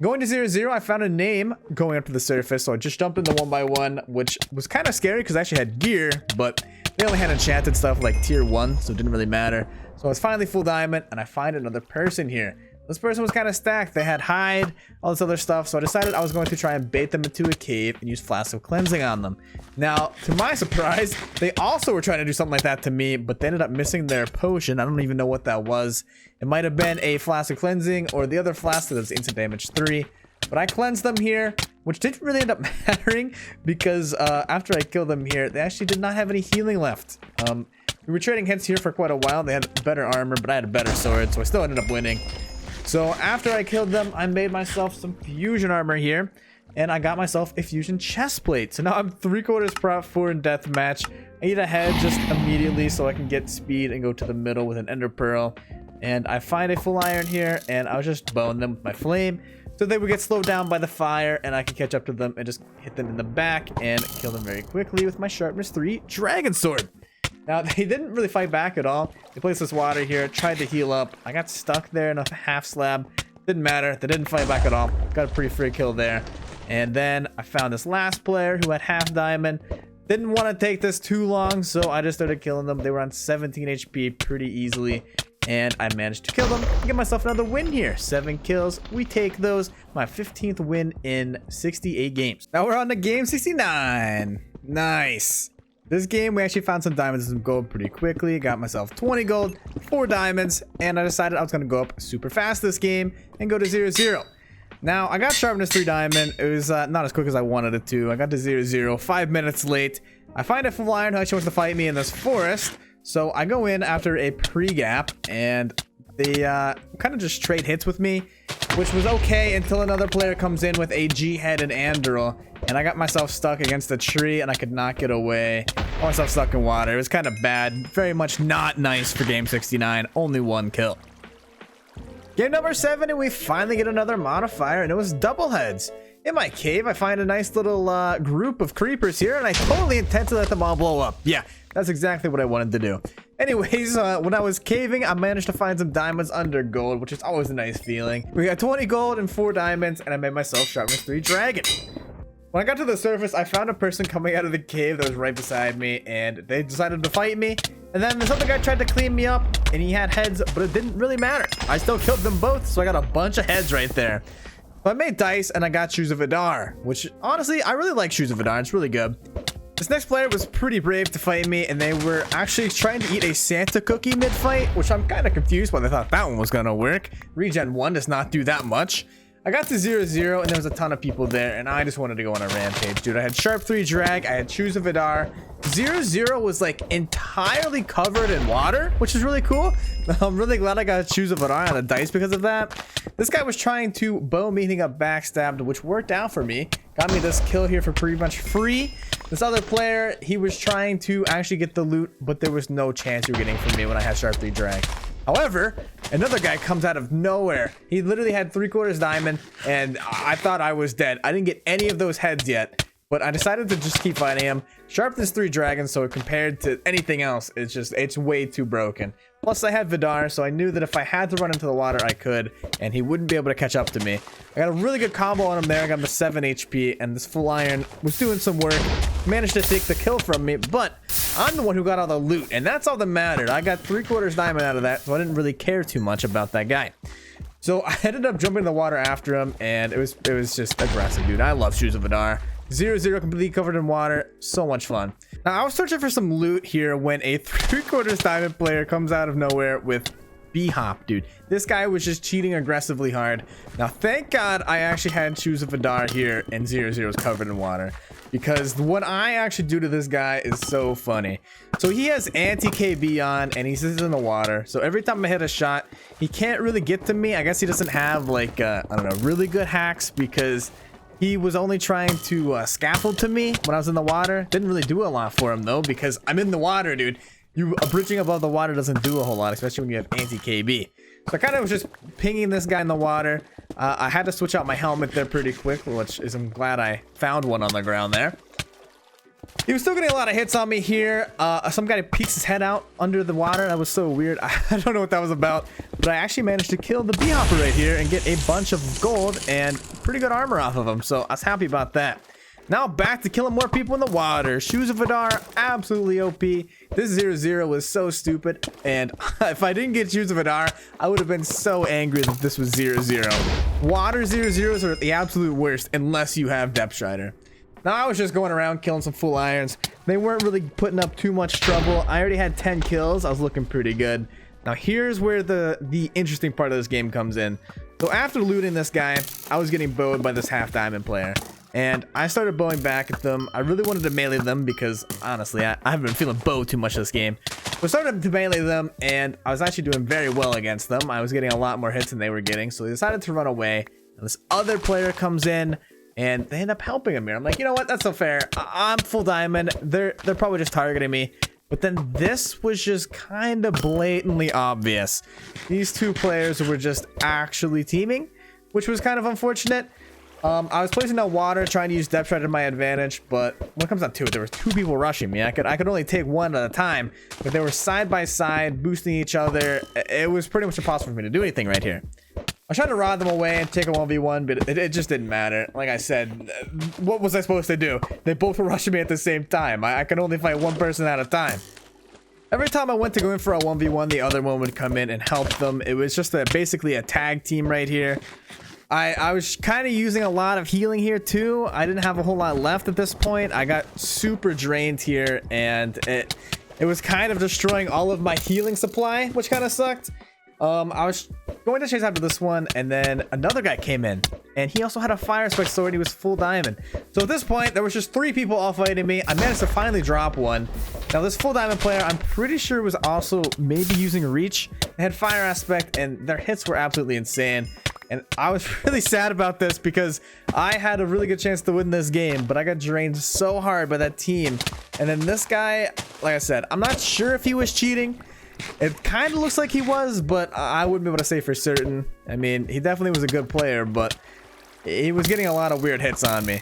Going to 0-0, I found a name going up to the surface, so I just jumped into 1x1, which was kind of scary because I actually had gear, but they only had enchanted stuff like tier 1, so it didn't really matter. So I was finally full diamond, and I find another person here. This person was kind of stacked. They had hide, all this other stuff, so I decided I was going to try and bait them into a cave and use flasks of cleansing on them. Now, to my surprise, they also were trying to do something like that to me, but they ended up missing their potion. I don't even know what that was. It might have been a flask of cleansing or the other flask that was instant damage 3. But I cleansed them here, which didn't really end up mattering because after I killed them here, they actually did not have any healing left. We were trading hits here for quite a while. They had better armor, but I had a better sword, so I still ended up winning. So after I killed them, I made myself some fusion armor here, and I got myself a fusion chest plate. So now I'm 3/4 prop 4 in deathmatch. I need a head just immediately so I can get speed and go to the middle with an ender pearl. And I find a full iron here, and I was just bowing them with my flame, so they would get slowed down by the fire, and I could catch up to them and just hit them in the back and kill them very quickly with my sharpness 3 dragon sword. Now, they didn't really fight back at all. They placed this water here, tried to heal up. I got stuck there in a half slab. Didn't matter. They didn't fight back at all. Got a pretty free kill there. And then I found this last player who had half diamond. Didn't want to take this too long, so I just started killing them. They were on 17 HP pretty easily. And I managed to kill them and get myself another win here. 7 kills. We take those. My 15th win in 68 games. Now we're on to game 69. Nice. This game, we actually found some diamonds and some gold pretty quickly. Got myself 20 gold, 4 diamonds, and I decided I was going to go up super fast this game and go to 0-0. Now, I got sharpness 3 diamond. It was not as quick as I wanted it to. I got to 0-0, 5 minutes late. I find a full iron who actually wants to fight me in this forest. So I go in after a pre-gap, and they kind of just trade hits with me, which was okay until another player comes in with a G-head and Andrel, and I got myself stuck against a tree, and I could not get away. I got myself stuck in water. It was kind of bad. Very much not nice for game 69. Only 1 kill. Game number 7, and we finally get another modifier, and it was double heads. In my cave, I find a nice little group of creepers here, and I totally intend to let them all blow up. Yeah, that's exactly what I wanted to do. Anyways, when I was caving, I managed to find some diamonds under gold, which is always a nice feeling. We got 20 gold and 4 diamonds, and I made myself sharpness 3 dragon. When I got to the surface, I found a person coming out of the cave that was right beside me, and they decided to fight me. And then this other guy tried to clean me up, and he had heads, but it didn't really matter. I still killed them both, so I got a bunch of heads right there. So I made dice, and I got Shoes of Vidar, which honestly, I really like Shoes of Vidar. It's really good. This next player was pretty brave to fight me, and they were actually trying to eat a Santa cookie mid-fight, which I'm kind of confused why they thought that one was going to work. Regen 1 does not do that much. I got to 0-0, and there was a ton of people there, and I just wanted to go on a rampage, dude. I had Sharp 3 Drag, I had Shoes of Vidar. 0-0 was like entirely covered in water, which is really cool. I'm really glad I got Shoes of Vidar on a dice because of that. This guy was trying to bow me, he got backstabbed, which worked out for me. Got me this kill here for pretty much free. This other player, he was trying to actually get the loot, but there was no chance you were getting from me when I had Sharp 3 Drag. However, another guy comes out of nowhere. He literally had 3/4 diamond, and I thought I was dead. I didn't get any of those heads yet, but I decided to just keep fighting him. Sharpness 3 dragon, so compared to anything else, it's way too broken. Plus, I had Vidar, so I knew that if I had to run into the water, I could, and he wouldn't be able to catch up to me. I got a really good combo on him there. I got him to 7 HP, and this full iron was doing some work. Managed to take the kill from me, but I'm the one who got all the loot, and that's all that mattered. I got 3/4 diamond out of that, so I didn't really care too much about that guy. So I ended up jumping in the water after him, and it was just aggressive, dude. I love Shoes of Vidar. 0-0 completely covered in water. So much fun. Now, I was searching for some loot here when a 3/4 diamond player comes out of nowhere with B-Hop, dude. This guy was just cheating aggressively hard. Now, thank God I actually had Shoes of Vidar here, and 0-0 is covered in water. Because what I actually do to this guy is so funny. So he has anti-KB on, and he sits in the water. So every time I hit a shot, he can't really get to me. I guess he doesn't have, like, I don't know, really good hacks, because he was only trying to scaffold to me when I was in the water. Didn't really do a lot for him, though, because I'm in the water, dude. Bridging above the water doesn't do a whole lot, especially when you have anti-KB. So I kind of was just pinging this guy in the water. I had to switch out my helmet there pretty quick, which is I'm glad I found one on the ground there. He was still getting a lot of hits on me here. Some guy peeks his head out under the water. That was so weird. I don't know what that was about, but I actually managed to kill the bee hopper right here and get a bunch of gold and pretty good armor off of him. So I was happy about that. Now back to killing more people in the water. Shoes of Vidar, absolutely OP. This 0-0 was so stupid. And if I didn't get Shoes of Vidar, I would have been so angry that this was 0-0. Water 0-0s are the absolute worst unless you have Depth Strider. Now I was just going around killing some full irons. They weren't really putting up too much trouble. I already had 10 kills. I was looking pretty good. Now here's where the interesting part of this game comes in. So after looting this guy, I was getting bowed by this half diamond player. And I started bowing back at them. I really wanted to melee them because, honestly, I haven't been feeling bowed too much this game. So I started to melee them, and I was actually doing very well against them. I was getting a lot more hits than they were getting, so they decided to run away. And this other player comes in, and they end up helping him here. I'm like, you know what? That's so fair. I'm full diamond. They're probably just targeting me. But then this was just kind of blatantly obvious. These two players were just actually teaming, which was kind of unfortunate. I was placing down water, trying to use Depth Strider to my advantage, but when it comes down to it, there were two people rushing me. I could only take one at a time, but they were side by side, boosting each other. It was pretty much impossible for me to do anything right here. I was trying to rod them away and take a 1v1, but it just didn't matter. Like I said, what was I supposed to do? They both were rushing me at the same time. I could only fight one person at a time. Every time I went to go in for a 1v1, the other one would come in and help them. It was just basically a tag team right here. I was kind of using a lot of healing here too. I didn't have a whole lot left at this point. I got super drained here, and it was kind of destroying all of my healing supply, which kind of sucked. I was going to chase after this one, and then another guy came in, and he also had a fire spike sword. He was full diamond. So at this point, there was just 3 people all fighting me. I managed to finally drop one. Now this full diamond player, I'm pretty sure was also maybe using reach. They had fire aspect, and their hits were absolutely insane. And I was really sad about this because I had a really good chance to win this game, but I got drained so hard by that team. And then this guy, like I said, I'm not sure if he was cheating. It kind of looks like he was, but I wouldn't be able to say for certain. I mean, he definitely was a good player, but he was getting a lot of weird hits on me.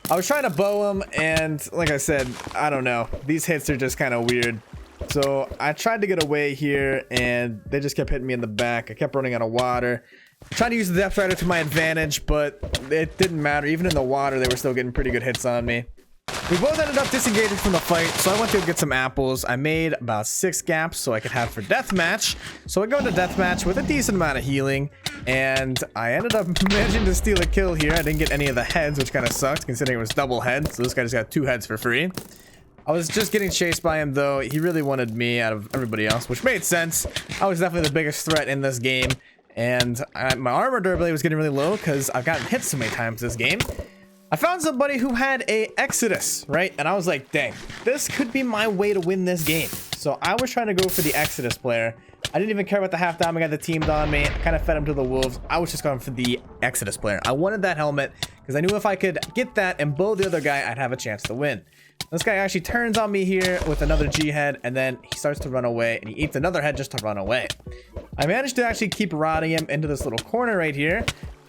I was trying to bow him, and like I said, I don't know. These hits are just kind of weird. So I tried to get away here, and they just kept hitting me in the back. I kept running out of water. Trying to use the Depth Strider to my advantage, but it didn't matter. Even in the water, they were still getting pretty good hits on me. We both ended up disengaging from the fight, so I went to get some apples. I made about 6 gaps so I could have for deathmatch. So I go into deathmatch with a decent amount of healing, and I ended up managing to steal a kill here. I didn't get any of the heads, which kind of sucked, considering it was double heads. So this guy just got 2 heads for free. I was just getting chased by him, though. He really wanted me out of everybody else, which made sense. I was definitely the biggest threat in this game. And my armor durability was getting really low because I've gotten hit so many times this game. I found somebody who had a Exodus, right? And I was like, dang, this could be my way to win this game. So I was trying to go for the Exodus player. I didn't even care about the half diamond guy that teamed on me. I kind of fed him to the wolves. I was just going for the Exodus player. I wanted that helmet because I knew if I could get that and bow the other guy, I'd have a chance to win. This guy actually turns on me here with another G head, and then he starts to run away, and he eats another head just to run away. I managed to actually keep rodding him into this little corner right here,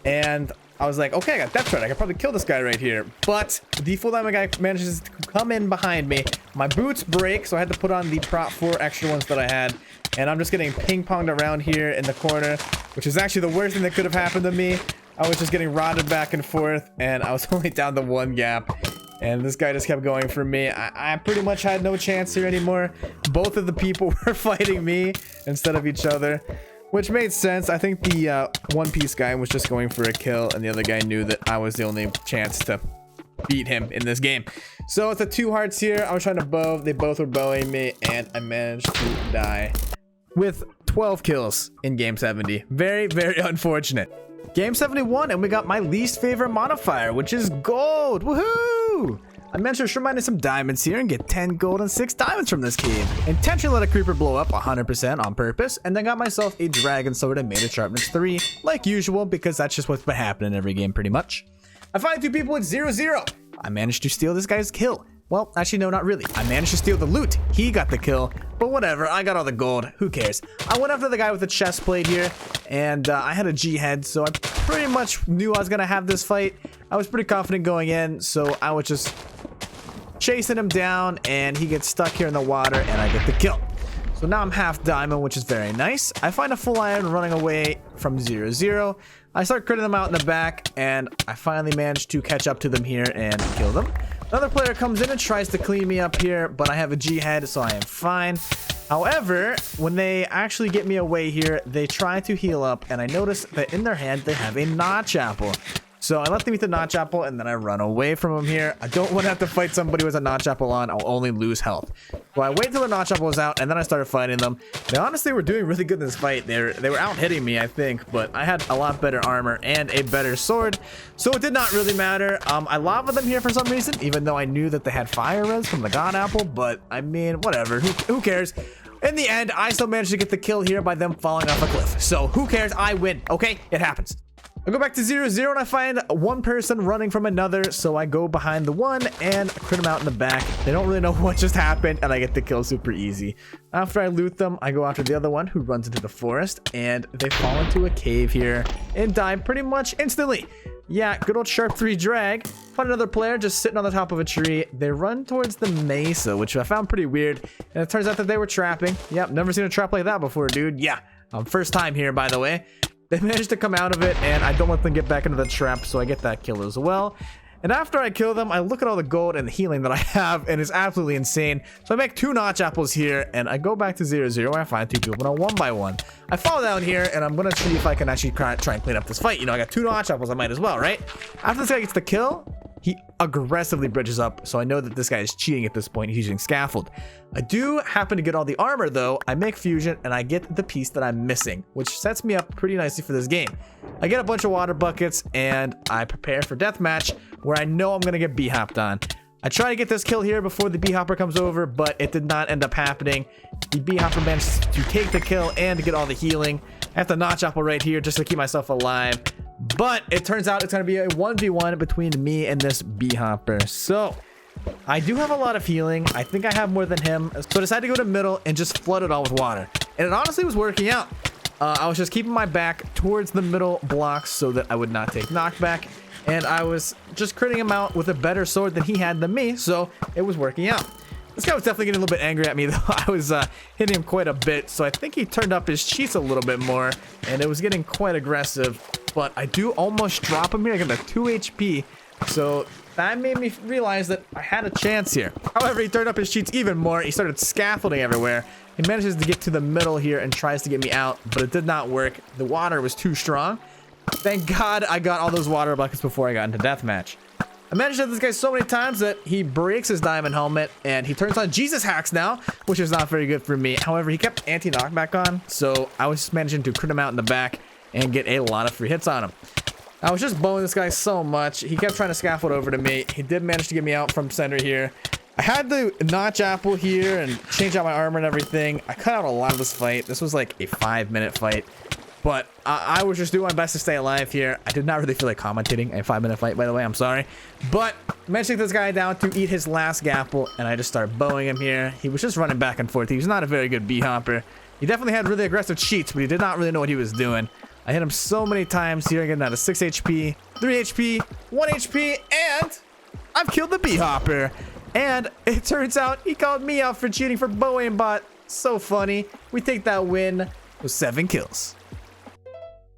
and I was like, okay, I got Depth Strider. I could probably kill this guy right here. But the full diamond guy manages to come in behind me. My boots break, so I had to put on the prop 4 extra ones that I had, and I'm just getting ping-ponged around here in the corner, which is actually the worst thing that could have happened to me. I was just getting rodded back and forth, and I was only down to 1 gap. And this guy just kept going for me. I pretty much had no chance here anymore. Both of the people were fighting me instead of each other, which made sense. I think the One Piece guy was just going for a kill, and the other guy knew that I was the only chance to beat him in this game. So it's a 2 hearts here. I was trying to bow. They both were bowing me, and I managed to die with 12 kills in game 70. Very, very unfortunate. Game 71, and we got my least favorite modifier, which is gold. Woohoo! I managed to shrine some diamonds here and get 10 gold and 6 diamonds from this cave. Intentionally let a creeper blow up 100% on purpose, and then got myself a dragon sword and made it sharpness 3, like usual, because that's just what's been happening in every game pretty much. I find 2 people with 0-0. I managed to steal this guy's kill. Well, actually, no, not really. I managed to steal the loot. He got the kill, but whatever. I got all the gold. Who cares? I went after the guy with the chest plate here, and I had a G head, so I pretty much knew I was going to have this fight. I was pretty confident going in, so I was just chasing him down, and he gets stuck here in the water, and I get the kill. So now I'm half diamond, which is very nice. I find a full iron running away from 0-0. I start critting them out in the back, and I finally manage to catch up to them here and kill them. Another player comes in and tries to clean me up here, but I have a G head, so I am fine. However, when they actually get me away here, they try to heal up, and I notice that in their hand, they have a notch apple. So I let them eat the notch apple, and then I run away from them here. I don't want to have to fight somebody with a notch apple on. I'll only lose health. So I wait till the notch apple was out, and then I started fighting them. They honestly were doing really good in this fight. They were out hitting me, I think, but I had a lot better armor and a better sword, so it did not really matter. I lava them here for some reason, even though I knew that they had fire res from the god apple, but I mean, whatever. Who cares? In the end, I still managed to get the kill here by them falling off a cliff. So who cares? I win. Okay, it happens. I go back to 0-0 and I find one person running from another, so I go behind the one and crit them out in the back. They don't really know what just happened, and I get the kill super easy. After I loot them, I go after the other one who runs into the forest, and they fall into a cave here and die pretty much instantly. Yeah, good old sharp 3 drag. Find another player just sitting on the top of a tree. They run towards the mesa, which I found pretty weird, and it turns out that they were trapping. Yep, never seen a trap like that before, dude. Yeah, first time here, by the way. They managed to come out of it, and I don't let them get back into the trap, so I get that kill as well. And after I kill them, I look at all the gold and the healing that I have, and it's absolutely insane. So I make 2 notch apples here, and I go back to 0-0, and I find 2 people on a 1x1. I fall down here, and I'm gonna see if I can actually try and clean up this fight. You know, I got 2 notch apples, I might as well, right? After this guy gets the kill, he aggressively bridges up, so I know that this guy is cheating at this point. He's using scaffold. I do happen to get all the armor though. I make fusion and I get the piece that I'm missing, which sets me up pretty nicely for this game. I get a bunch of water buckets and I prepare for deathmatch, where I know I'm gonna get b-hopped on. I try to get this kill here before the b-hopper comes over, but it did not end up happening. The b-hopper managed to take the kill and to get all the healing. I have the notch apple right here just to keep myself alive. But it turns out it's going to be a 1v1 between me and this b-hopper. So I do have a lot of healing. I think I have more than him. So I decided to go to middle and just flood it all with water. And it honestly was working out. I was just keeping my back towards the middle blocks so that I would not take knockback. And I was just critting him out with a better sword than he had than me. So it was working out. This guy was definitely getting a little bit angry at me, though. I was hitting him quite a bit, so I think he turned up his cheats a little bit more, and it was getting quite aggressive. But I do almost drop him here. I got a 2 HP, so that made me realize that I had a chance here. However, he turned up his cheats even more. He started scaffolding everywhere. He manages to get to the middle here and tries to get me out, but it did not work. The water was too strong. Thank God I got all those water buckets before I got into deathmatch. I managed to hit this guy so many times that he breaks his diamond helmet and he turns on Jesus hacks now, which is not very good for me. However, he kept anti-knockback on, so I was just managing to crit him out in the back and get a lot of free hits on him. I was just bowing this guy so much. He kept trying to scaffold over to me. He did manage to get me out from center here. I had the notch apple here and change out my armor and everything. I cut out a lot of this fight. This was like a 5-minute fight. But I was just doing my best to stay alive here. I did not really feel like commentating a 5-minute fight, by the way. I'm sorry. But I managed to take this guy down to eat his last gapple, and I just started bowing him here. He was just running back and forth. He was not a very good b-hopper. He definitely had really aggressive cheats, but he did not really know what he was doing. I hit him so many times here, getting out of 6 HP, 3 HP, 1 HP, and I've killed the b-hopper. And it turns out he called me out for cheating for bowing bot. So funny. We take that win with 7 kills.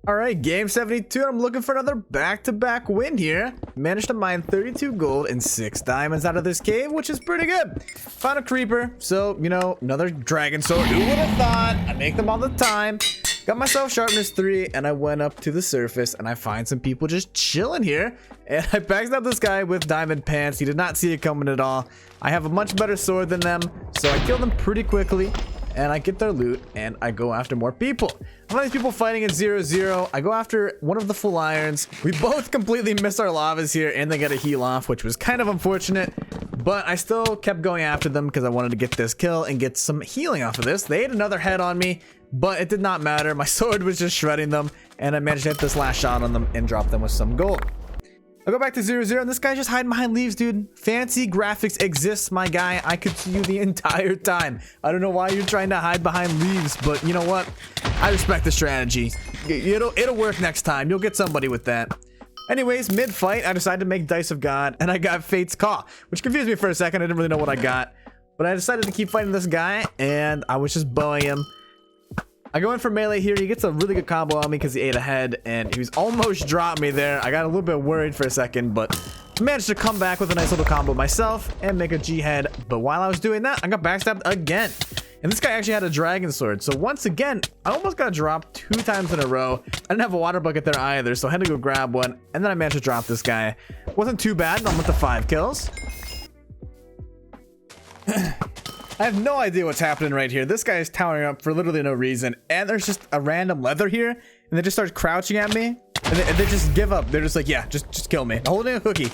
All right, game 72. I'm looking for another back-to-back win here. Managed to mine 32 gold and 6 diamonds out of this cave, which is pretty good. Found a creeper, so, you know, another dragon sword. Who would have thought? I make them all the time. Got myself sharpness 3, and I went up to the surface, and I find some people just chilling here. And I backstabbed this guy with diamond pants. He did not see it coming at all. I have a much better sword than them, so I killed them pretty quickly. And I get their loot, and I go after more people. I find these people fighting at 0-0. I go after one of the full irons. We both completely miss our lavas here, and they get a heal off, which was kind of unfortunate. But I still kept going after them because I wanted to get this kill and get some healing off of this. They had another head on me, but it did not matter. My sword was just shredding them, and I managed to hit this last shot on them and drop them with some gold. I go back to 0-0, and this guy's just hiding behind leaves, dude. Fancy graphics exists, my guy. I could see you the entire time. I don't know why you're trying to hide behind leaves, but you know what? I respect the strategy. It'll work next time. You'll get somebody with that. Anyways, mid-fight, I decided to make Dice of God, and I got Fate's Call, which confused me for a second. I didn't really know what I got, but I decided to keep fighting this guy, and I was just bowing him. I go in for melee here. He gets a really good combo on me because he ate ahead, and he was almost dropped me there. I got a little bit worried for a second, but managed to come back with a nice little combo myself and make a G-head. But while I was doing that, I got backstabbed again. And this guy actually had a dragon sword. So once again, I almost got dropped 2 times in a row. I didn't have a water bucket there either, so I had to go grab one. And then I managed to drop this guy. Wasn't too bad. I'm with the 5 kills. I have no idea what's happening right here. This guy is towering up for literally no reason. And there's just a random leather here. And they just start crouching at me. And they just give up. They're just like, yeah, just kill me. I'm holding a cookie.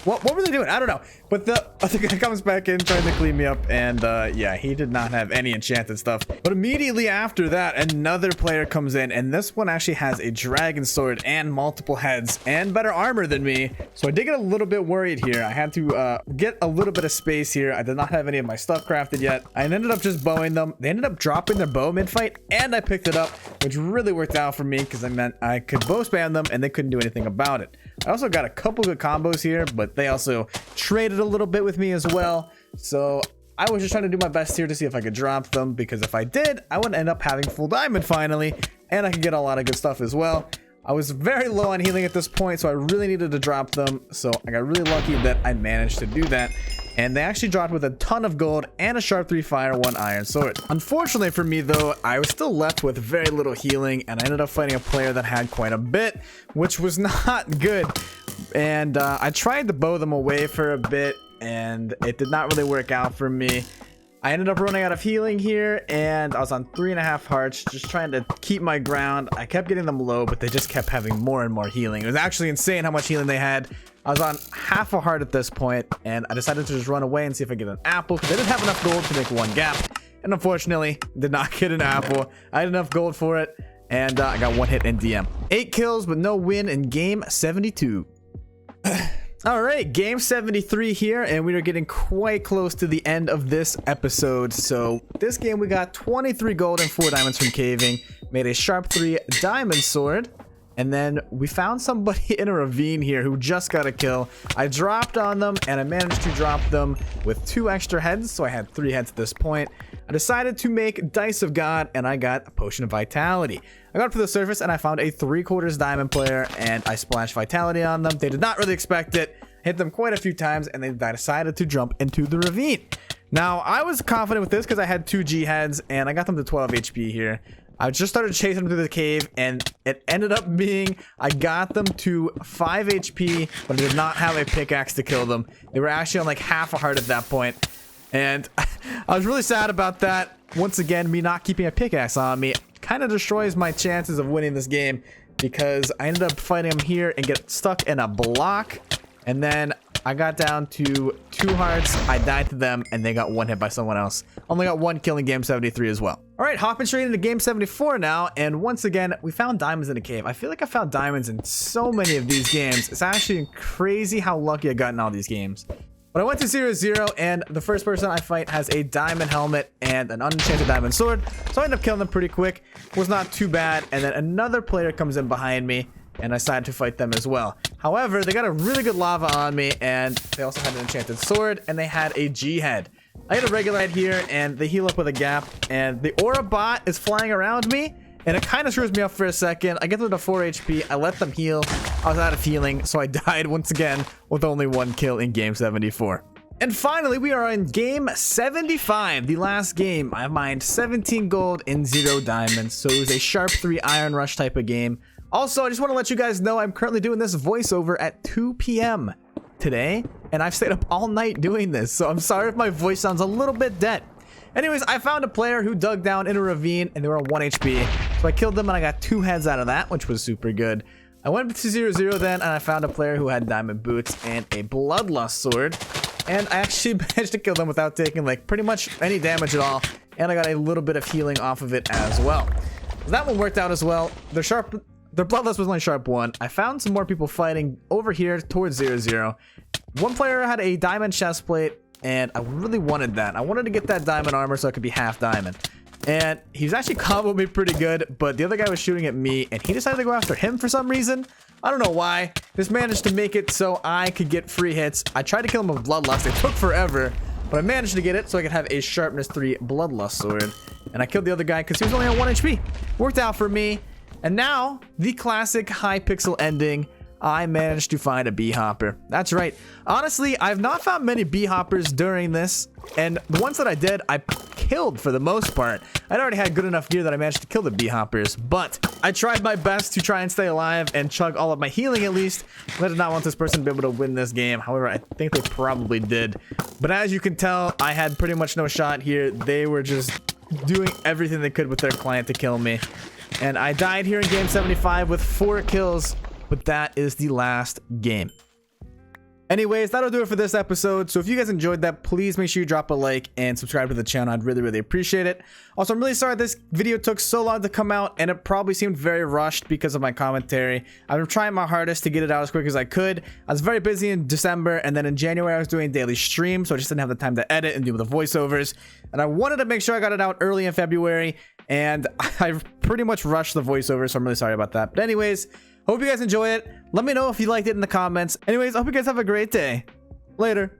What were they doing? I don't know. But the other guy comes back in trying to clean me up. And yeah, he did not have any enchanted stuff. But immediately after that, another player comes in. And this one actually has a dragon sword and multiple heads and better armor than me. So I did get a little bit worried here. I had to get a little bit of space here. I did not have any of my stuff crafted yet. I ended up just bowing them. They ended up dropping their bow mid-fight. And I picked it up, which really worked out for me because I meant I could bow spam them and they couldn't do anything about it. I also got a couple good combos here, but they also traded a little bit with me as well. So I was just trying to do my best here to see if I could drop them, because if I did, I would end up having full diamond finally, and I could get a lot of good stuff as well. I was very low on healing at this point, so I really needed to drop them. So I got really lucky that I managed to do that. And they actually dropped with a ton of gold and a sharp 3 fire, 1 iron sword. Unfortunately for me though, I was still left with very little healing, and I ended up fighting a player that had quite a bit, which was not good. And I tried to bow them away for a bit, and it did not really work out for me. I ended up running out of healing here, and I was on 3.5 hearts, just trying to keep my ground. I kept getting them low, but they just kept having more and more healing. It was actually insane how much healing they had. I was on half a heart at this point, and I decided to just run away and see if I get an apple, because I didn't have enough gold to make 1 gap. And unfortunately, did not get an apple. I had enough gold for it, and I got 1 hit in DM. 8 kills, but no win in game 72. All right, game 73 here, and we are getting quite close to the end of this episode. So this game, we got 23 gold and 4 diamonds from caving, made a sharp 3 diamond sword, and then we found somebody in a ravine here who just got a kill. I dropped on them, and I managed to drop them with 2 extra heads, so I had 3 heads at this point. I decided to make Dice of God, and I got a Potion of Vitality. I got up to the surface, and I found a 3/4 diamond player, and I splashed Vitality on them. They did not really expect it. Hit them quite a few times, and they decided to jump into the ravine. Now, I was confident with this because I had 2 G heads, and I got them to 12 HP here. I just started chasing them through the cave, and it ended up being I got them to 5 HP, but I did not have a pickaxe to kill them. They were actually on like half a heart at that point, and I was really sad about that. Once again, me not keeping a pickaxe on me kind of destroys my chances of winning this game, because I ended up fighting them here and get stuck in a block, and then I got down to 2 hearts. I died to them, and they got 1 hit by someone else. Only got 1 kill in game 73 as well. All right, hopping straight into game 74 now, and once again, we found diamonds in a cave. I feel like I found diamonds in so many of these games. It's actually crazy how lucky I got in all these games. But I went to 0-0, and the first person I fight has a diamond helmet and an unenchanted diamond sword, so I ended up killing them pretty quick. Was not too bad, and then another player comes in behind me, and I decided to fight them as well. However, they got a really good lava on me, and they also had an enchanted sword, and they had a G head. I had a regular head here, and they heal up with a gap, and the aura bot is flying around me, and it kind of screws me up for a second. I get them to 4 HP. I let them heal. I was out of healing, so I died once again with only 1 kill in game 74. And finally, we are in game 75, the last game. I mined 17 gold and 0 diamonds, so it was a sharp 3 iron rush type of game. Also, I just want to let you guys know I'm currently doing this voiceover at 2 p.m. today, and I've stayed up all night doing this, so I'm sorry if my voice sounds a little bit dead. Anyways, I found a player who dug down in a ravine, and they were on 1 HP, so I killed them, and I got 2 heads out of that, which was super good. I went to 0-0 then, and I found a player who had diamond boots and a bloodlust sword, and I actually managed to kill them without taking like pretty much any damage at all, and I got a little bit of healing off of it as well. So that one worked out as well. Their bloodlust was only sharp 1. I found some more people fighting over here towards 0-0. One player had a diamond chest plate, and I really wanted that. I wanted to get that diamond armor so I could be half diamond. and he was actually comboing me pretty good, but the other guy was shooting at me, and he decided to go after him for some reason. I don't know why. Just managed to make it so I could get free hits. I tried to kill him with Bloodlust. It took forever, but I managed to get it so I could have a Sharpness 3 Bloodlust sword. And I killed the other guy because he was only on 1 HP. Worked out for me. And now, the classic high pixel ending. I managed to find a bee hopper. That's right. Honestly, I've not found many bee hoppers during this, and the ones that I did, I killed for the most part. I'd already had good enough gear that I managed to kill the bee hoppers, but I tried my best to try and stay alive and chug all of my healing at least. I did not want this person to be able to win this game. However, I think they probably did. But as you can tell, I had pretty much no shot here. They were just doing everything they could with their client to kill me. And I died here in game 75 with 4 kills. But that is the last game. Anyways, that'll do it for this episode. So if you guys enjoyed that, please make sure you drop a like and subscribe to the channel. I'd really appreciate it. Also, I'm really sorry this video took so long to come out, and it probably seemed very rushed because of my commentary. I've been trying my hardest to get it out as quick as I could. I was very busy in December, and then in January I was doing daily streams, so I just didn't have the time to edit and do the voiceovers. And I wanted to make sure I got it out early in February, and I pretty much rushed the voiceovers, so I'm really sorry about that. But anyways, hope you guys enjoy it. Let me know if you liked it in the comments. Anyways, I hope you guys have a great day. Later.